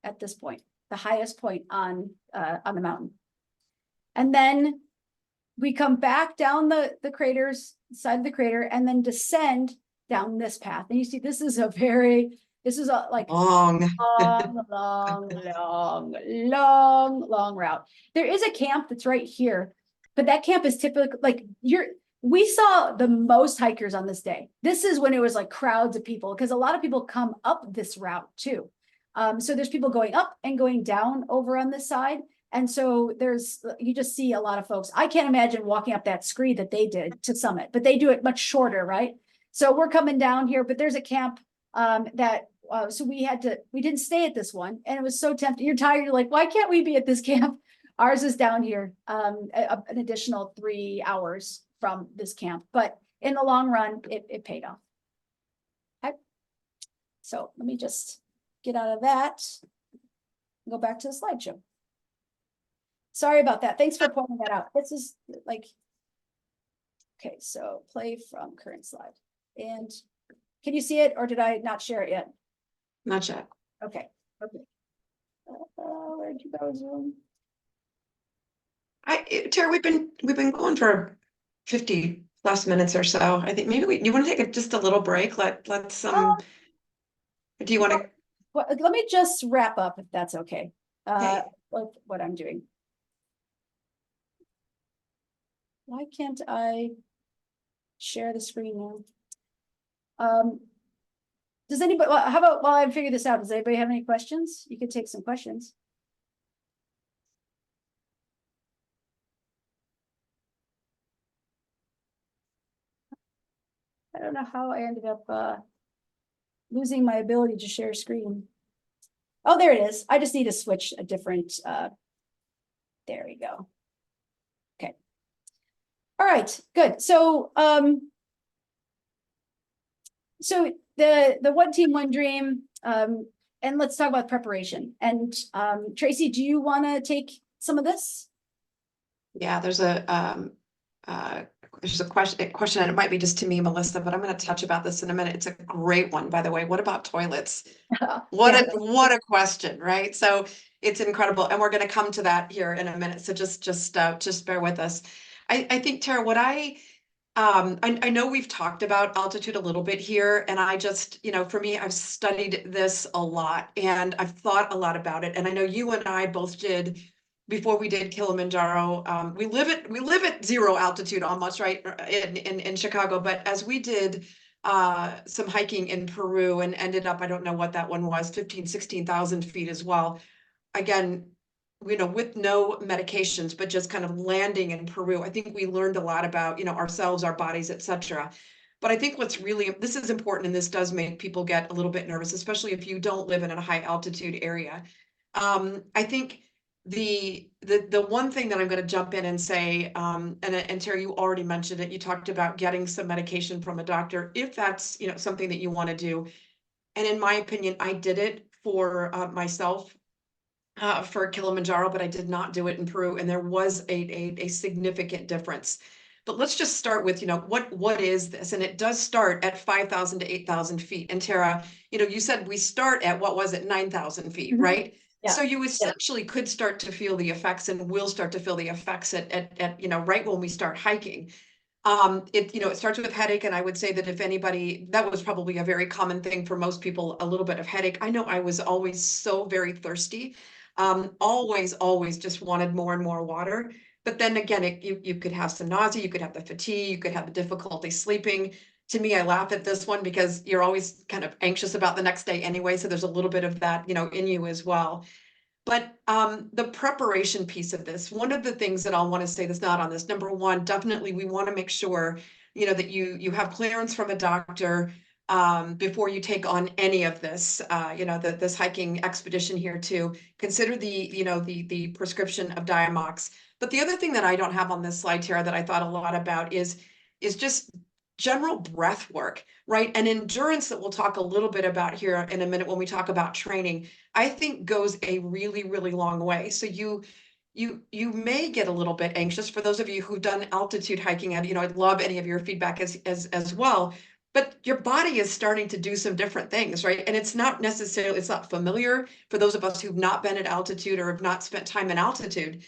At this point, the highest point on the mountain. And then we come back down the side of the crater, and then descend down this path. And you see, this is a like long route. There is a camp that's right here, but that camp is typically like we saw the most hikers on this day. This is when it was like crowds of people, because a lot of people come up this route too. So there's people going up and going down over on this side. And so you just see a lot of folks. I can't imagine walking up that scree that they did to summit, but they do it much shorter, right? So we're coming down here, but there's a camp so we didn't stay at this one, and it was so tempting. You're tired, you're like, why can't we be at this camp? Ours is down here, an additional 3 hours from this camp, but in the long run, it paid off. Okay. So let me just get out of that, go back to the slideshow. Sorry about that. Thanks for pointing that out. This is like, Okay, so play from current slide. And can you see it, or did I not share it yet? Not yet. Okay, okay. Where'd you go, Zoom? Tara, we've been going for 50 plus minutes or so. I think maybe you want to take just a little break. Let's do you want to? Well, let me just wrap up if that's okay. Okay. What I'm doing. Why can't I share the screen now? Does anybody, well, how about while I figure this out, does anybody have any questions? You could take some questions. I don't know how I ended up losing my ability to share screen. Oh, there it is. I just need to switch a different, there we go. Okay. All right, good. So, the one team, one dream, and let's talk about preparation. And Tracey, do you want to take some of this? Yeah, there's a question, and it might be just to me, Melissa, but I'm going to touch about this in a minute. It's a great one, by the way. What about toilets? What a question, right? So it's incredible, and we're going to come to that here in a minute. So just bear with us. I think, Tara, what I know we've talked about altitude a little bit here, and I just, for me, I've studied this a lot and I've thought a lot about it. And I know you and I both did before we did Kilimanjaro. We live at zero altitude almost, right, in Chicago. But as we did some hiking in Peru and ended up, I don't know what that one was, 16,000 feet as well. Again, with no medications, but just kind of landing in Peru. I think we learned a lot about, ourselves, our bodies, etc. But I think this is important, and this does make people get a little bit nervous, especially if you don't live in a high altitude area. I think the one thing that I'm going to jump in and say, and Terry, you already mentioned it. You talked about getting some medication from a doctor, if that's, something that you want to do. And in my opinion, I did it for myself. For Kilimanjaro, but I did not do it in Peru, and there was a significant difference. But let's just start with, what is this? And it does start at 5,000 to 8,000 feet. And Tara, you said we start at, what was it, 9,000 feet, right? Yeah. So you essentially could start to feel the effects, and will start to feel the effects at right when we start hiking. It starts with headache, and I would say that if anybody, that was probably a very common thing for most people, a little bit of headache. I know I was always so very thirsty. Always just wanted more and more water. But then again, you could have some nausea, you could have the fatigue, you could have the difficulty sleeping. To me, I laugh at this one because you're always kind of anxious about the next day anyway. So there's a little bit of that, in you as well. But the preparation piece of this, one of the things that I'll want to say that's not on this, number one, definitely we want to make sure, that you have clearance from a doctor before you take on any of this, this hiking expedition here, to consider the prescription of Diamox. But the other thing that I don't have on this slide, Tara, that I thought a lot about is just general breath work, right? And endurance, that we'll talk a little bit about here in a minute when we talk about training, I think goes a really, really long way. So you may get a little bit anxious. For those of you who've done altitude hiking, and I'd love any of your feedback as well. But your body is starting to do some different things, right? And it's not familiar for those of us who've not been at altitude or have not spent time in altitude.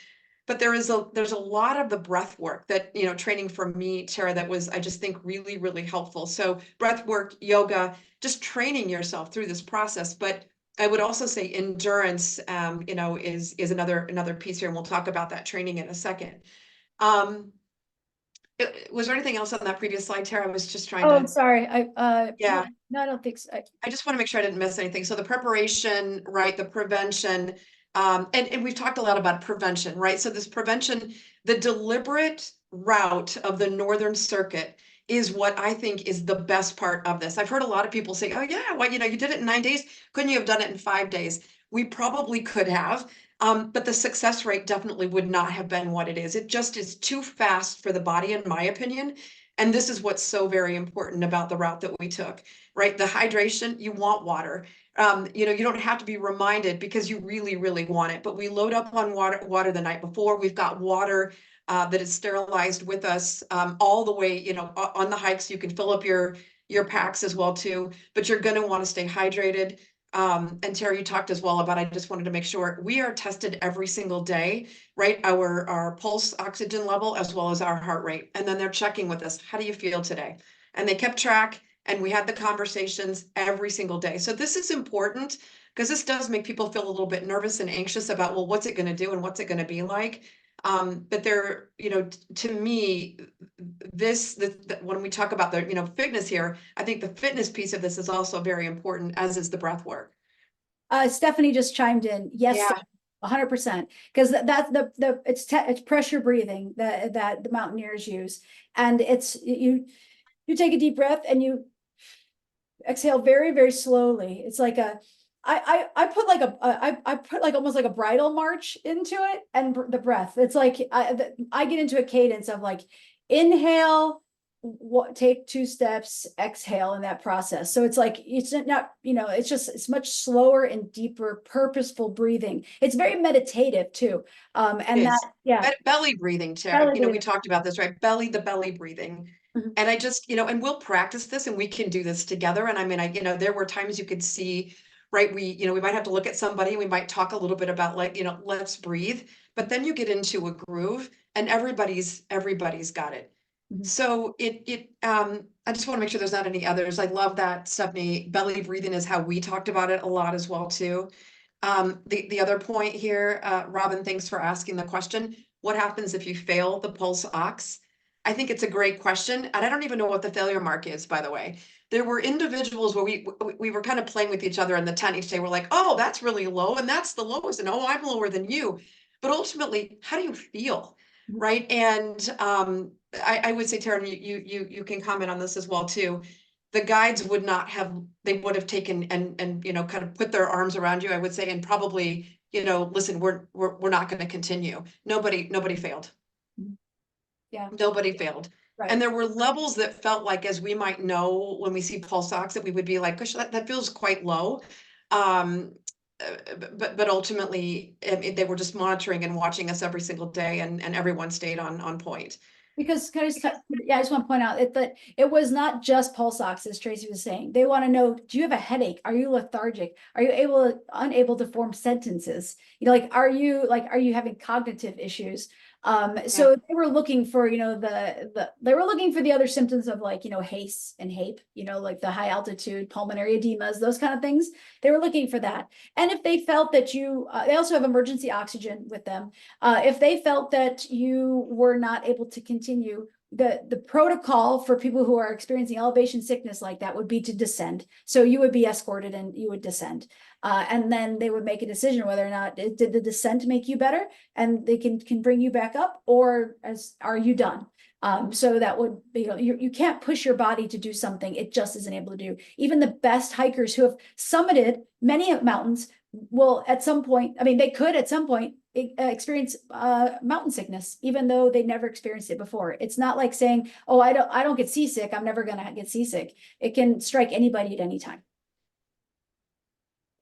But there's a lot of the breath work that, training for me, Tara, that was, I just think, really, really helpful. So breath work, yoga, just training yourself through this process. But I would also say endurance, is another piece here, and we'll talk about that training in a second. Was there anything else on that previous slide, Tara? I was just trying to. Oh, sorry. Yeah. No, I don't think so. I just want to make sure I didn't miss anything. So the preparation, right? The prevention, and we've talked a lot about prevention, right? So this prevention, the deliberate route of the Northern Circuit is what I think is the best part of this. I've heard a lot of people say, oh yeah, well, you did it in 9 days. Couldn't you have done it in 5 days? We probably could have, but the success rate definitely would not have been what it is. It just is too fast for the body, in my opinion. And this is what's so very important about the route that we took, right? The hydration, you want water. You don't have to be reminded because you really, really want it. But we load up on water the night before. We've got water that is sterilized with us all the way, you know, on the hikes. You can fill up your packs as well too, but you're going to want to stay hydrated. And Tara, you talked as well about, I just wanted to make sure we are tested every single day, right? Our pulse oxygen level as well as our heart rate. And then they're checking with us. How do you feel today? And they kept track, and we had the conversations every single day. So this is important because this does make people feel a little bit nervous and anxious about, well, what's it going to do and what's it going to be like? But they're, you know, to me, when we talk about the, you know, fitness here, I think the fitness piece of this is also very important, as is the breath work. Stephanie just chimed in. Yes, Yeah. 100%. Because that's it's pressure breathing that the mountaineers use. And it's you take a deep breath and you exhale very, very slowly. It's like I put like almost like a bridal march into it, and the breath. It's like I get into a cadence of like inhale, take 2 steps, exhale in that process. So it's like it's not, you know, it's much slower and deeper, purposeful breathing. It's very meditative too. And that, yeah, Belly breathing, Tara. You know, we talked about this, right? The belly breathing. Mhm. And I just, you know, and we'll practice this and we can do this together. And I mean, you know, there were times you could see, right? You know, we might have to look at somebody and we might talk a little bit about like, you know, let's breathe, but then you get into a groove and everybody's got it. Mhm. So I just want to make sure there's not any others. I love that, Stephanie. Belly breathing is how we talked about it a lot as well too. The other point here, Robin, thanks for asking the question. What happens if you fail the pulse ox? I think it's a great question, and I don't even know what the failure mark is, by the way. There were individuals where we were kind of playing with each other in the tent each day. We're like, oh, that's really low, and that's the lowest, and oh, I'm lower than you. But ultimately, how do you feel, Mhm. right? And I would say, Tara, you can comment on this as well too. The guides would not have, they would have taken and you know, kind of put their arms around you, I would say, and probably, you know, listen, we're not going to continue. Nobody failed. Yeah, Nobody failed. right. And there were levels that felt like, as we might know when we see pulse ox, that we would be like, gosh, that feels quite low. Um, but ultimately, they were just monitoring and watching us every single day, and everyone stayed on point. Because can I just, yeah, I just want to point out that it was not just pulse ox, as Tracey was saying. They want to know, do you have a headache? Are you lethargic? Are you unable to form sentences? You know, like, are you having cognitive issues? So they were looking for, you know, they were looking for the other symptoms of, like, you know, HACE and HAPE, you know, like the high altitude pulmonary edemas, those kind of things. They were looking for that. And if they felt that they also have emergency oxygen with them. If they felt that you were not able to continue, the protocol for people who are experiencing elevation sickness like that would be to descend. So you would be escorted and you would descend. And then they would make a decision whether or not did the descent make you better, and they can bring you back up, or are you done? So that would be, you know, you can't push your body to do something it just isn't able to do. Even the best hikers who have summited many mountains will at some point, I mean, they could at some point experience mountain sickness, even though they never experienced it before. It's not like saying, oh, I don't get seasick, I'm never gonna get seasick. It can strike anybody at any time.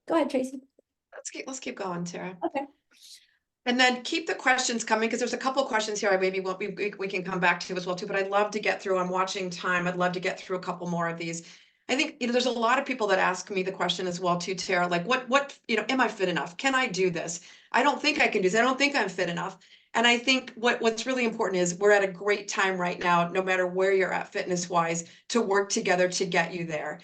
Go ahead, Tracey. Let's keep going, Tara. Okay. And then keep the questions coming, because there's a couple of questions here I maybe we can come back to as well too, but I'd love to get through. I'm watching time. I'd love to get through a couple more of these. I think, you know, there's a lot of people that ask me the question as well too, Tara, like what, you know, am I fit enough? Can I do this? I don't think I can do this. I don't think I'm fit enough. And I think what's really important is we're at a great time right now, no matter where you're at fitness wise, to work together to get you there.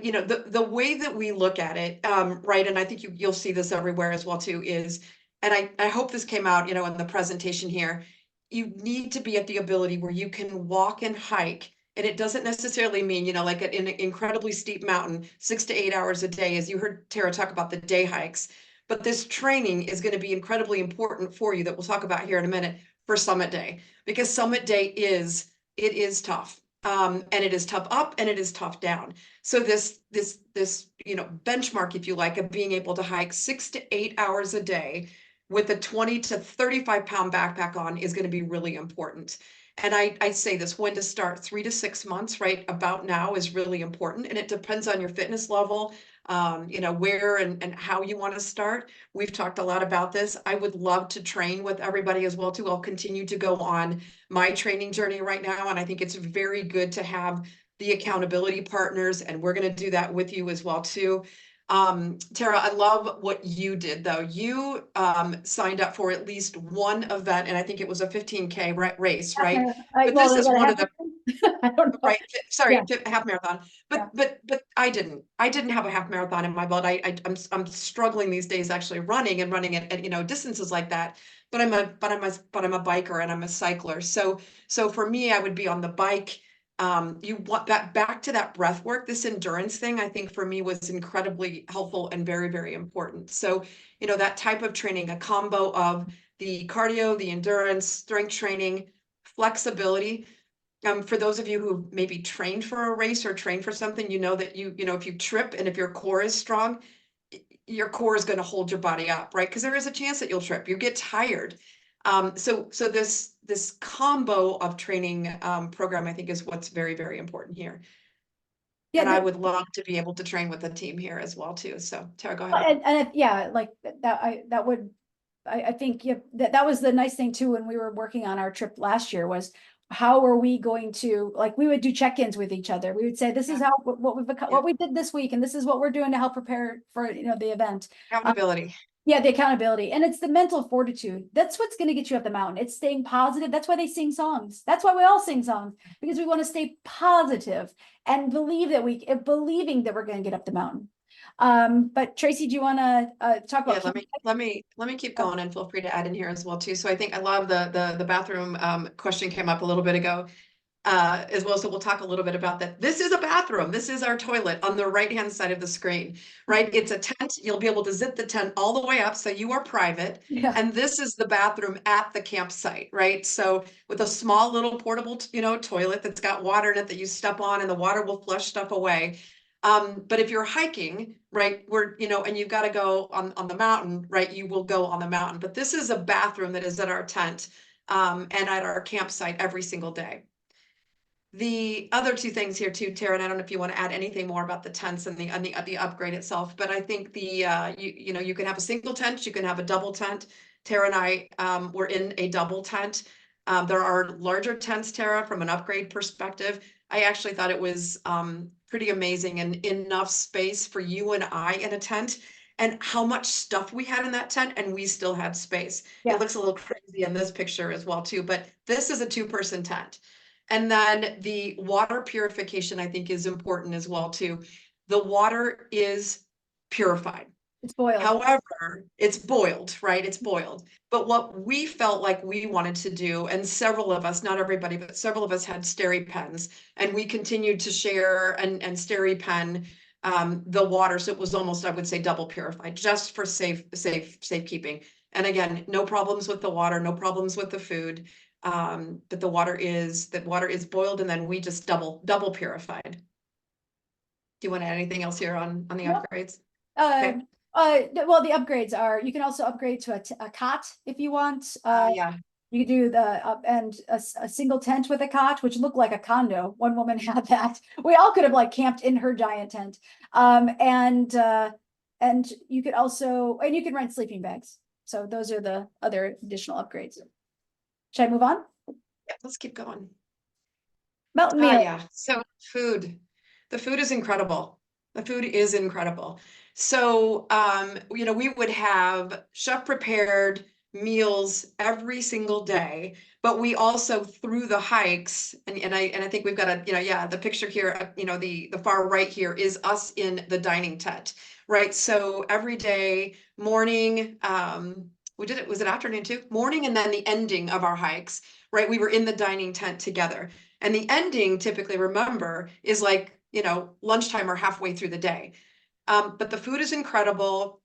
You know, the way that we look at it, right, and I think you'll see this everywhere as well too, is, and I hope this came out, you know, in the presentation here, you need to be at the ability where you can walk and hike. And it doesn't necessarily mean, you know, like in an incredibly steep mountain, 6 to 8 hours a day, as you heard Tara talk about the day hikes. But this training is going to be incredibly important for you, that we'll talk about here in a minute, for Summit Day, because Summit Day is tough. And it is tough up and it is tough down. So this, you know, benchmark, if you like, of being able to hike 6 to 8 hours a day with a 20 to 35 pound backpack on is going to be really important. And I say this, when to start, 3 to 6 months, right about now, is really important. And it depends on your fitness level. where and how you want to start. We've talked a lot about this. I would love to train with everybody as well too. I'll continue to go on my training journey right now, and I think it's very good to have the accountability partners, and we're going to do that with you as well too. Tara, I love what you did though. You signed up for at least one event, and I think it was a 15K race, right? But Well, this is one of the I don't know. right. Sorry, Yeah. half marathon. But I didn't have a half marathon in my blood. I'm struggling these days actually running at distances like that. But I'm a biker and I'm a cycler. So for me, I would be on the bike. You want that back to that breath work. This endurance thing, I think for me was incredibly helpful and very, very important. So, that type of training, a combo of the cardio, the endurance, strength training, flexibility. For those of you who maybe trained for a race or trained for something, that if you trip and if your core is strong, your core is going to hold your body up, right? Because there is a chance that you'll trip. You get tired. So this combo of training program, I think, is what's very, very important here. Yeah, And I would love to be able to train with a team here as well too. So Tara, go ahead. like I think that was the nice thing too when we were working on our trip last year was how are we going to, like, we would do check-ins with each other. We would say, this is how what we did this week, and this is what we're doing to help prepare for the event. Accountability. Yeah, the accountability. And it's the mental fortitude. That's what's going to get you up the mountain. It's staying positive. That's why they sing songs. That's why we all sing songs, because we want to stay positive and believing that we're going to get up the mountain. But Tracey, do you want to talk about? Yeah, let me keep going, and feel free to add in here as well too. So I think I love the bathroom question came up a little bit ago. As well. So we'll talk a little bit about that. This is a bathroom. This is our toilet on the right-hand side of the screen, right? It's a tent. You'll be able to zip the tent all the way up so you are private. Yeah. And this is the bathroom at the campsite, right? So with a small little portable, toilet that's got water in it that you step on and the water will flush stuff away. But if you're hiking, right, and you've got to go on the mountain, right, you will go on the mountain. But this is a bathroom that is at our tent and at our campsite every single day. The other two things here too, Tara, and I don't know if you want to add anything more about the tents and the upgrade itself, but I think you can have a single tent, you can have a double tent. Tara and I were in a double tent. There are larger tents, Tara, from an upgrade perspective. I actually thought it was pretty amazing and enough space for you and I in a tent, and how much stuff we had in that tent, and we still had space. Yeah. It looks a little crazy in this picture as well too, but this is a 2-person tent. And then the water purification, I think, is important as well too. The water is purified. It's boiled. However, it's boiled, right? It's boiled. But what we felt like we wanted to do, and several of us, not everybody, but several of us had SteriPens, and we continued to share and SteriPen the water. So it was almost, I would say, double purified, just for safekeeping. And again, no problems with the water, no problems with the food. But the water is boiled, and then we just double purified. Do you want to add anything else here on the upgrades? Okay. Well, the upgrades are, you can also upgrade to a cot if you want. Yeah. You could do and a single tent with a cot, which looked like a condo. One woman had that. We all could have camped in her giant tent. And you could also, and you can rent sleeping bags. So those are the other additional upgrades. Should I move on? Yeah, let's keep going. Mountain meal. Yeah. So food. The food is incredible. The food is incredible. So, we would have chef prepared meals every single day, but we also, through the hikes, and I think we've got the picture here, the far right here is us in the dining tent, right? So every day, morning, we did it, was it afternoon too? Morning, and then the ending of our hikes, right? We were in the dining tent together. And the ending, typically, remember, is lunchtime or halfway through the day. But the food is incredible.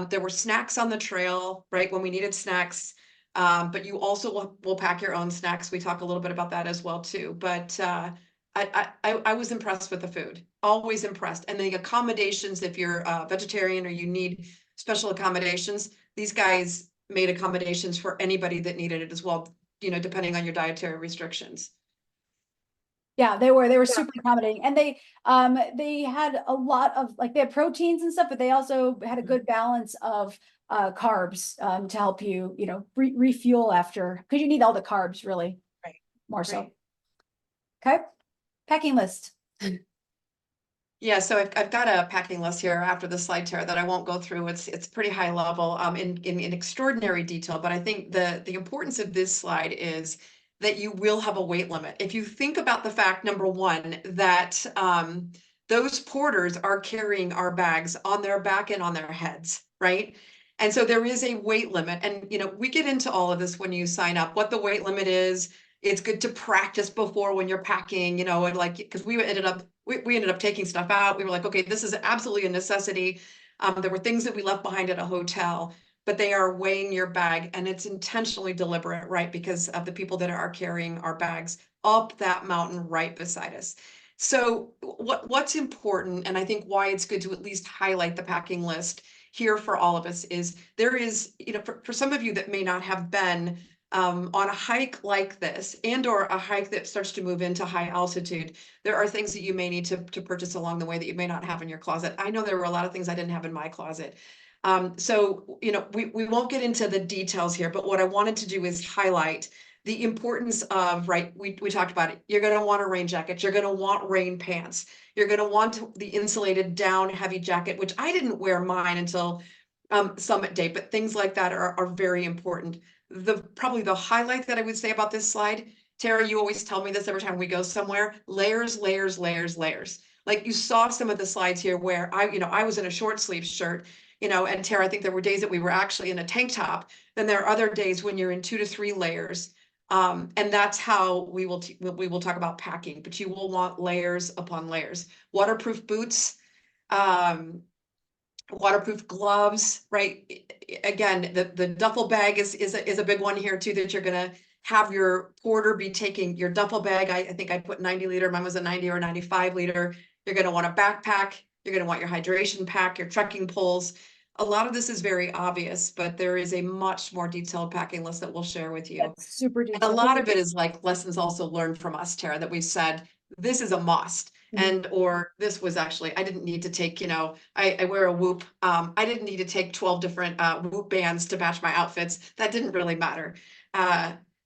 There were snacks on the trail, right, when we needed snacks. But you also will pack your own snacks. We talk a little bit about that as well too. But I was impressed with the food, always impressed. And the accommodations, if you're a vegetarian or you need special accommodations, these guys made accommodations for anybody that needed it as well, depending on your dietary restrictions. Yeah, they were super accommodating, and they had a lot of, like, they had proteins and stuff, but they also had a good balance of carbs to help you, refuel after, because you need all the carbs really, Right. more so. Right. Okay, packing list. Yeah, so I've got a packing list here after the slide, Tara, that I won't go through. It's pretty high level, in extraordinary detail. But I think the importance of this slide is that you will have a weight limit. If you think about the fact, number one, that those porters are carrying our bags on their back and on their heads, right? And so there is a weight limit. And we get into all of this when you sign up, what the weight limit is. It's good to practice before when you're packing, and like, because we ended up taking stuff out. We were like, okay, this is absolutely a necessity. There were things that we left behind at a hotel, but they are weighing your bag, and it's intentionally deliberate, right? Because of the people that are carrying our bags up that mountain right beside us. So what's important, and I think why it's good to at least highlight the packing list here for all of us, is there is, for some of you that may not have been on a hike like this, and or a hike that starts to move into high altitude, there are things that you may need to purchase along the way that you may not have in your closet. I know there were a lot of things I didn't have in my closet. So, we won't get into the details here, but what I wanted to do is highlight the importance of, right, we talked about it. You're going to want a rain jacket. You're going to want rain pants. You're going to want the insulated down heavy jacket, which I didn't wear mine until summit day, but things like that are very important. Probably the highlight that I would say about this slide, Tara, you always tell me this every time we go somewhere: layers, layers, layers, layers. Like, you saw some of the slides here where I was in a short sleeve shirt, and Tara, I think there were days that we were actually in a tank top. Then there are other days when you're in 2 to 3 layers. And that's how we will talk about packing, but you will want layers upon layers. Waterproof boots, waterproof gloves, right? Again, the duffel bag is a big one here too, that you're gonna have your porter be taking your duffel bag. I think I put 90 liter, mine was a 90 or 95 liter. You're gonna want a backpack. You're gonna want your hydration pack, your trekking poles. A lot of this is very obvious, but there is a much more detailed packing list that we'll share with you. That's super And a detailed. lot of it is like lessons also learned from us, Tara, that we've said, this is a must. And, or this was actually, I didn't need to take, I wear a Whoop. I didn't need to take 12 different Whoop bands to match my outfits. That didn't really matter.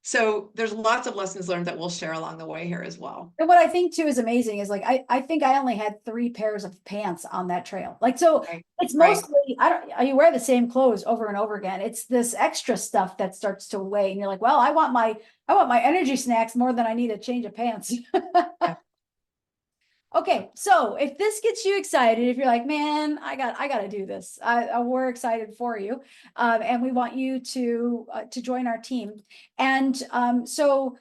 So there's lots of lessons learned that we'll share along the way here as well. And what I think too is amazing is, like, I think I only had 3 pairs of pants on that trail. Like, so Right. it's Right. mostly, you wear the same clothes over and over again. It's this extra stuff that starts to weigh, and you're like, well, I want my energy snacks more than I need a change of pants. Yeah. Okay, so if this gets you excited, if you're like, man, I got to do this, we're excited for you, and we want you to join our team. And so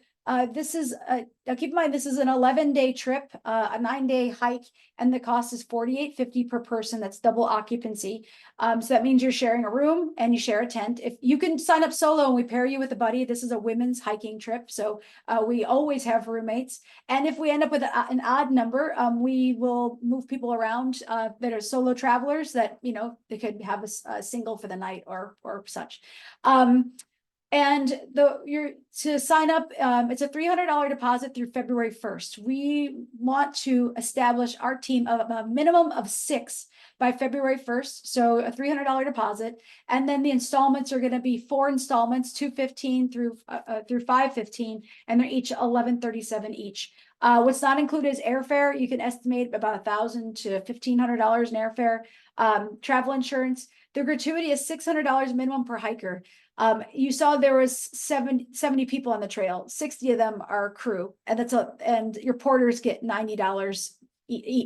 this is now keep in mind, this is an 11-day trip, a 9-day hike, and the cost is $48.50 per person. That's double occupancy. So that means you're sharing a room and you share a tent. If you can sign up solo and we pair you with a buddy, this is a women's hiking trip, so we always have roommates. And if we end up with an odd number, we will move people around that are solo travelers that, they could have a single for the night or such. And to sign up, it's a $300 deposit through February 1st. We want to establish our team of a minimum of 6 by February 1st. So a $300 deposit, and then the installments are going to be 4 installments, $215 through 515, and they're each $1,137 each. What's not included is airfare. You can estimate about $1,000 to $1,500 in airfare. Travel insurance. The gratuity is $600 minimum per hiker. You saw there was 70 people on the trail. 60 of them are crew, and and your porters get $90.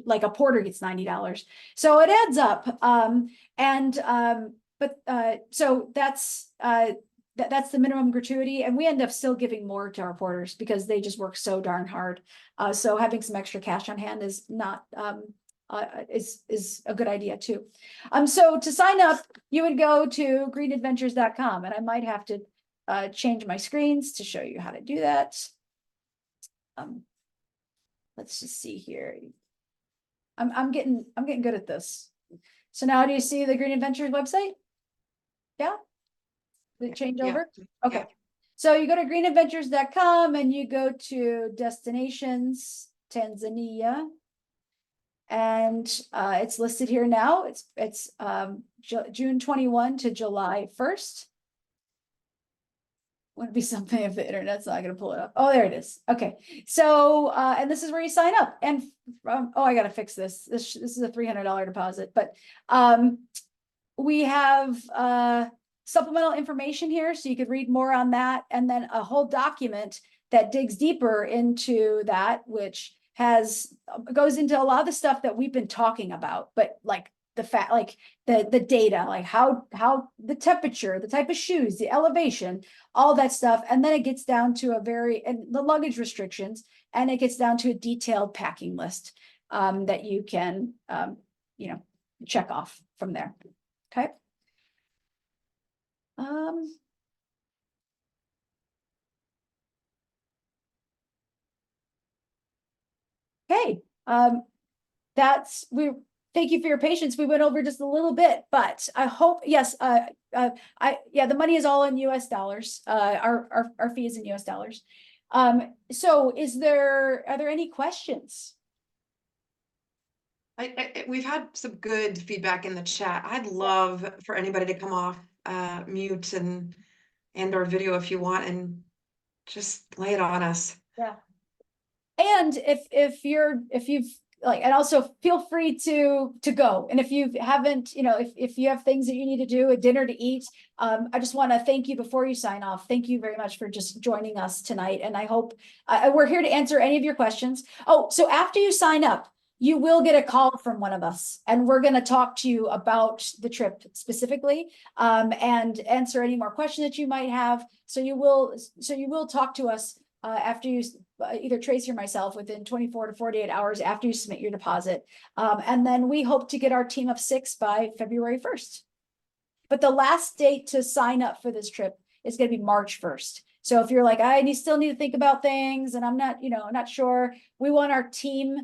Like, a porter gets $90. So it adds up. So that's the minimum gratuity, and we end up still giving more to our porters because they just work so darn hard. So having some extra cash on hand is not is a good idea too. So to sign up, you would go to greenadventures.com, and I might have to change my screens to show you how to do that. Let's just see here. I'm getting good at this. So now, do you see the Green Adventures website? Yeah. Did it change over? Okay. Yeah. So you go to greenadventures.com and you go to destinations, Tanzania. And it's listed here now. It's June 21 to July 1st. Wouldn't be something if the internet's not going to pull it up. Oh, there it is. Okay. So, and this is where you sign up. And oh, I got to fix this. This is a $300 deposit, but we have supplemental information here, so you could read more on that, and then a whole document that digs deeper into that, which goes into a lot of the stuff that we've been talking about, but like the data, like how the temperature, the type of shoes, the elevation, all that stuff. And then it gets down to and the luggage restrictions, and it gets down to a detailed packing list that you can, check off from there. Okay. Okay. Thank you for your patience. We went over just a little bit, but I hope, yes, the money is all in US dollars. Our fee is in US dollars. So are there any questions? We've had some good feedback in the chat. I'd love for anybody to come off mute and or video if you want, and just lay it on us. Yeah. And if you've and also feel free to go. And if you haven't, if you have things that you need to do, a dinner to eat, I just want to thank you before you sign off. Thank you very much for just joining us tonight. And I hope we're here to answer any of your questions. Oh, so after you sign up, you will get a call from one of us, and we're going to talk to you about the trip specifically, and answer any more questions that you might have. So you will talk to us after you, either Tracey or myself, within 24 to 48 hours after you submit your deposit. And then we hope to get our team of 6 by February 1st. But the last date to sign up for this trip is going to be March 1st. So if you're like, still need to think about things, and I'm not sure, we want our team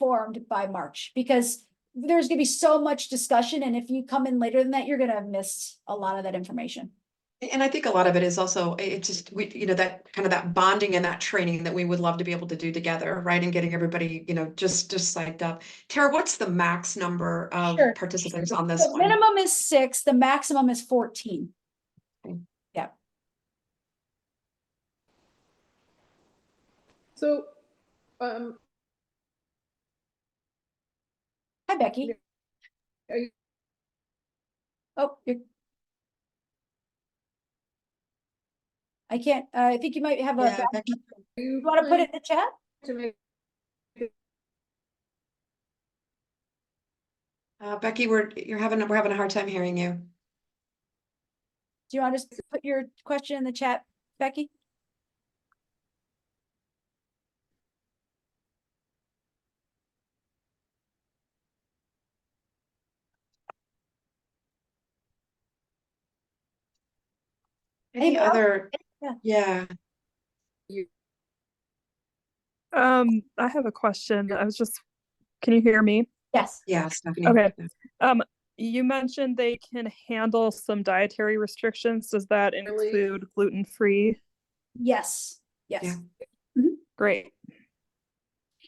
formed by March, because there's going to be so much discussion. And if you come in later than that, you're going to have missed a lot of that information. And I think a lot of it is also, it's just, that kind of that bonding and that training that we would love to be able to do together, right? And getting everybody, just psyched up. Tara, what's the max number of participants on this one? Minimum is 6, the maximum is 14. Okay. Yeah. So, Hi, Becky. I can't, I think you might have Becky, you want to put it in the chat? Becky, we're having a hard time hearing you. Do you want to just put your question in the chat, Becky? Any other? Yeah. I have a question. Can you hear me? Yes. Yeah, Stephanie. Okay. You mentioned they can handle some dietary restrictions. Does that include gluten-free? Yes. Yes. Yeah. Mm-hmm. Great.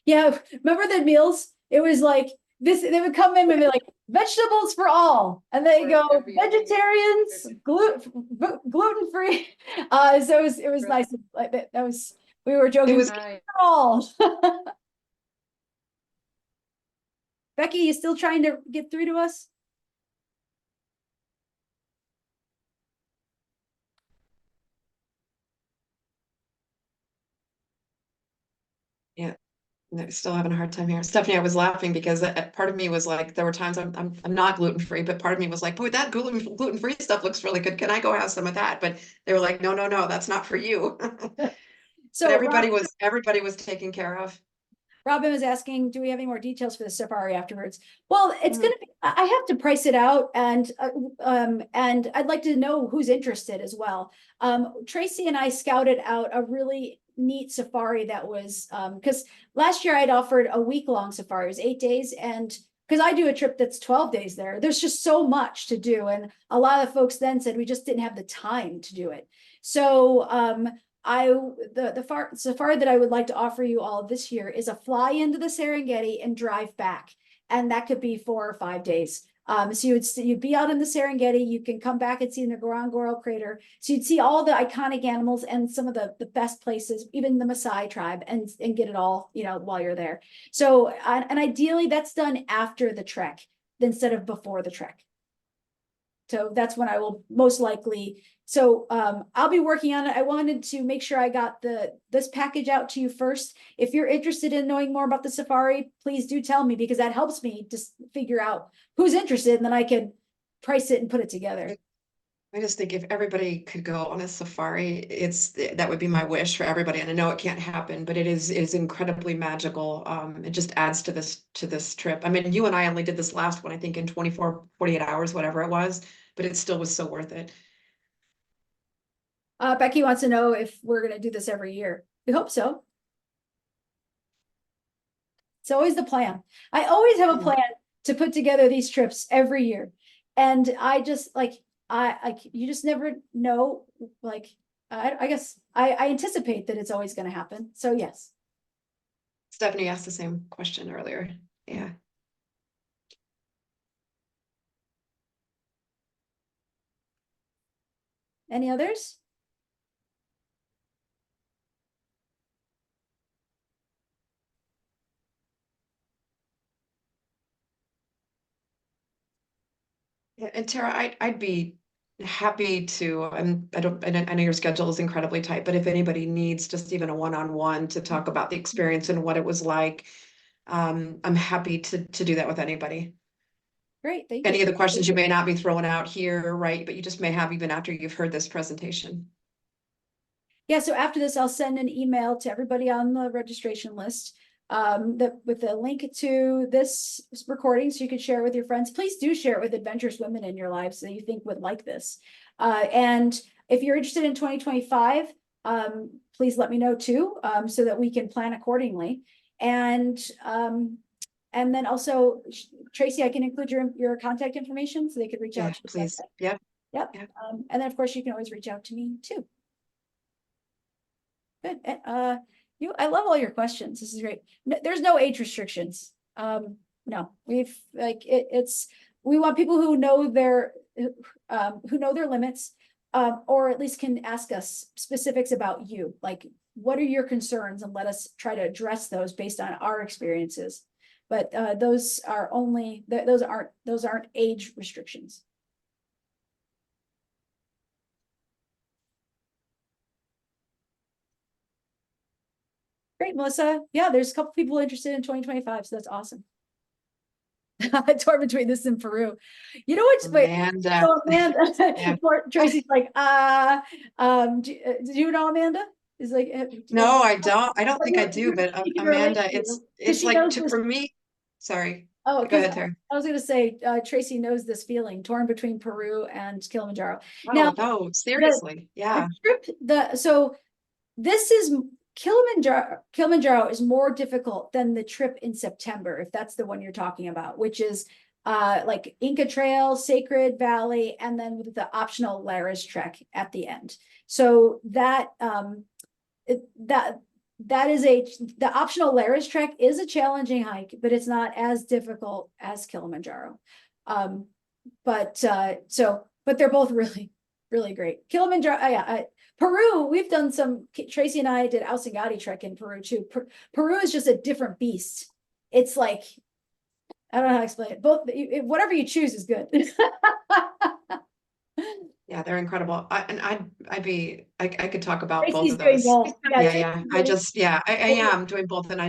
Yeah. Remember the meals? It was like this, they would come in and be like, vegetables for all, and they go vegetarians, gluten-free. So it was nice. Like that was, we were joking. It was for all. Becky, you still trying to get through to us? Yeah. Still having a hard time here. Stephanie, I was laughing because part of me was like, there were times I'm not gluten-free, but part of me was like, boy, that gluten-free stuff looks really good. Can I go have some of that? But they were like, no, that's not for you. So everybody was taken care of. Robin was asking, do we have any more details for the safari afterwards? Well, it's going to be, I have to price it out, and I'd like to know who's interested as well. Tracey and I scouted out a really neat safari that was, because last year I'd offered a week-long safari. It was 8 days, and because I do a trip that's 12 days there, there's just so much to do. And a lot of the folks then said we just didn't have the time to do it. So the safari that I would like to offer you all this year is a fly into the Serengeti and drive back. And that could be 4 or 5 days. So you'd be out in the Serengeti, you can come back and see the Ngorongoro crater. So you'd see all the iconic animals and some of the best places, even the Maasai tribe, and get it all, while you're there. So, and ideally that's done after the trek instead of before the trek. So that's when I will most likely. So I'll be working on it. I wanted to make sure I got this package out to you first. If you're interested in knowing more about the safari, please do tell me, because that helps me to figure out who's interested, and then I can price it and put it together. I just think if everybody could go on a safari, that would be my wish for everybody. And I know it can't happen, but it is incredibly magical. It just adds to this trip. I mean, you and I only did this last one, I think in 24, 48 hours, whatever it was, but it still was so worth it. Becky wants to know if we're going to do this every year. We hope so. It's always the plan. I always have a plan to put together these trips every year. And I just you just never know, I guess I anticipate that it's always going to happen. So yes. Stephanie asked the same question earlier. Yeah. Any others? Yeah, and Tara, I'd be happy to. I know your schedule is incredibly tight, but if anybody needs just even a one-on-one to talk about the experience and what it was like, I'm happy to do that with anybody. Great, thank Any you. of the questions you may not be throwing out here, right? But you just may have even after you've heard this presentation. Yeah, so after this, I'll send an email to everybody on the registration list with a link to this recording so you can share it with your friends. Please do share it with adventurous women in your lives that you think would like this. And if you're interested in 2025, please let me know too, so that we can plan accordingly. And then also, Tracey, I can include your contact information so they could reach out to you. Please. Yep. Yep. And then of course you can always reach out to me too. Good. I love all your questions. This is great. No, there's no age restrictions. No, we want people who know their limits, or at least can ask us specifics about you. Like, what are your concerns, and let us try to address those based on our experiences. But those aren't age restrictions. Great, Melissa. Yeah, there's a couple people interested in 2025, so that's awesome. I torn between this and Peru. You know what's Amanda. So Amanda, yeah. Tracy's like, do you know Amanda? Is like, no, I don't. I don't think I do, but Amanda, it's like for me. Sorry. Oh, go ahead, Tara. I was going to say, Tracey knows this feeling, torn between Peru and Kilimanjaro. Oh, now, no, seriously, yeah. So this is Kilimanjaro is more difficult than the trip in September, if that's the one you're talking about, which is like Inca Trail, Sacred Valley, and then with the optional Lares trek at the end. So the optional Lares trek is a challenging hike, but it's not as difficult as Kilimanjaro. But they're both really, really great. Kilimanjaro, Peru, we've done some, Tracey and I did Ausangati trek in Peru too. Peru is just a different beast. It's like, I don't know how to explain it. Both, whatever you choose is good. Yeah, they're incredible. I could talk about Tracey's both of those. Both. Yeah. I am doing both, and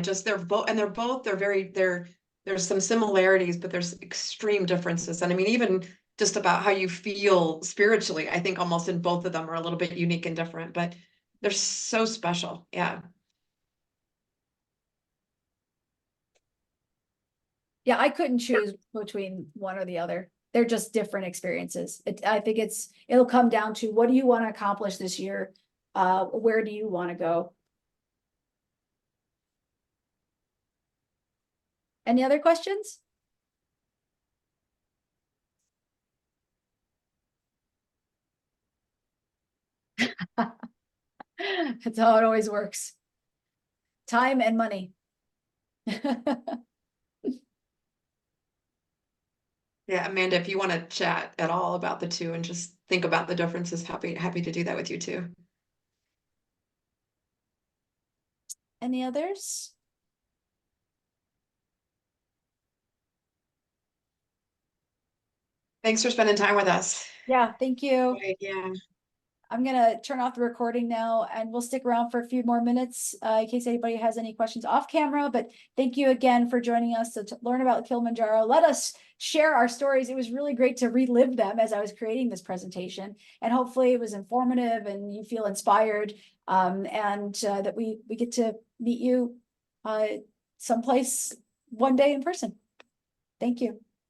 there's some similarities, but there's extreme differences. And I mean, even just about how you feel spiritually, I think almost in both of them are a little bit unique and different, but they're so special. Yeah. Yeah, I couldn't choose between one or the other. They're just different experiences. I think it'll come down to, what do you want to accomplish this year? Where do you want to go? Any other questions? That's how it always works. Time and money. Yeah, Amanda, if you want to chat at all about the two and just think about the differences, happy to do that with you too. Any others? Thanks for spending time with us. Yeah, thank you. Right, yeah. I'm gonna turn off the recording now and we'll stick around for a few more minutes in case anybody has any questions off camera. But thank you again for joining us to learn about Kilimanjaro. Let us share our stories. It was really great to relive them as I was creating this presentation. And hopefully it was informative and you feel inspired that we get to meet you someplace one day in person. Thank you.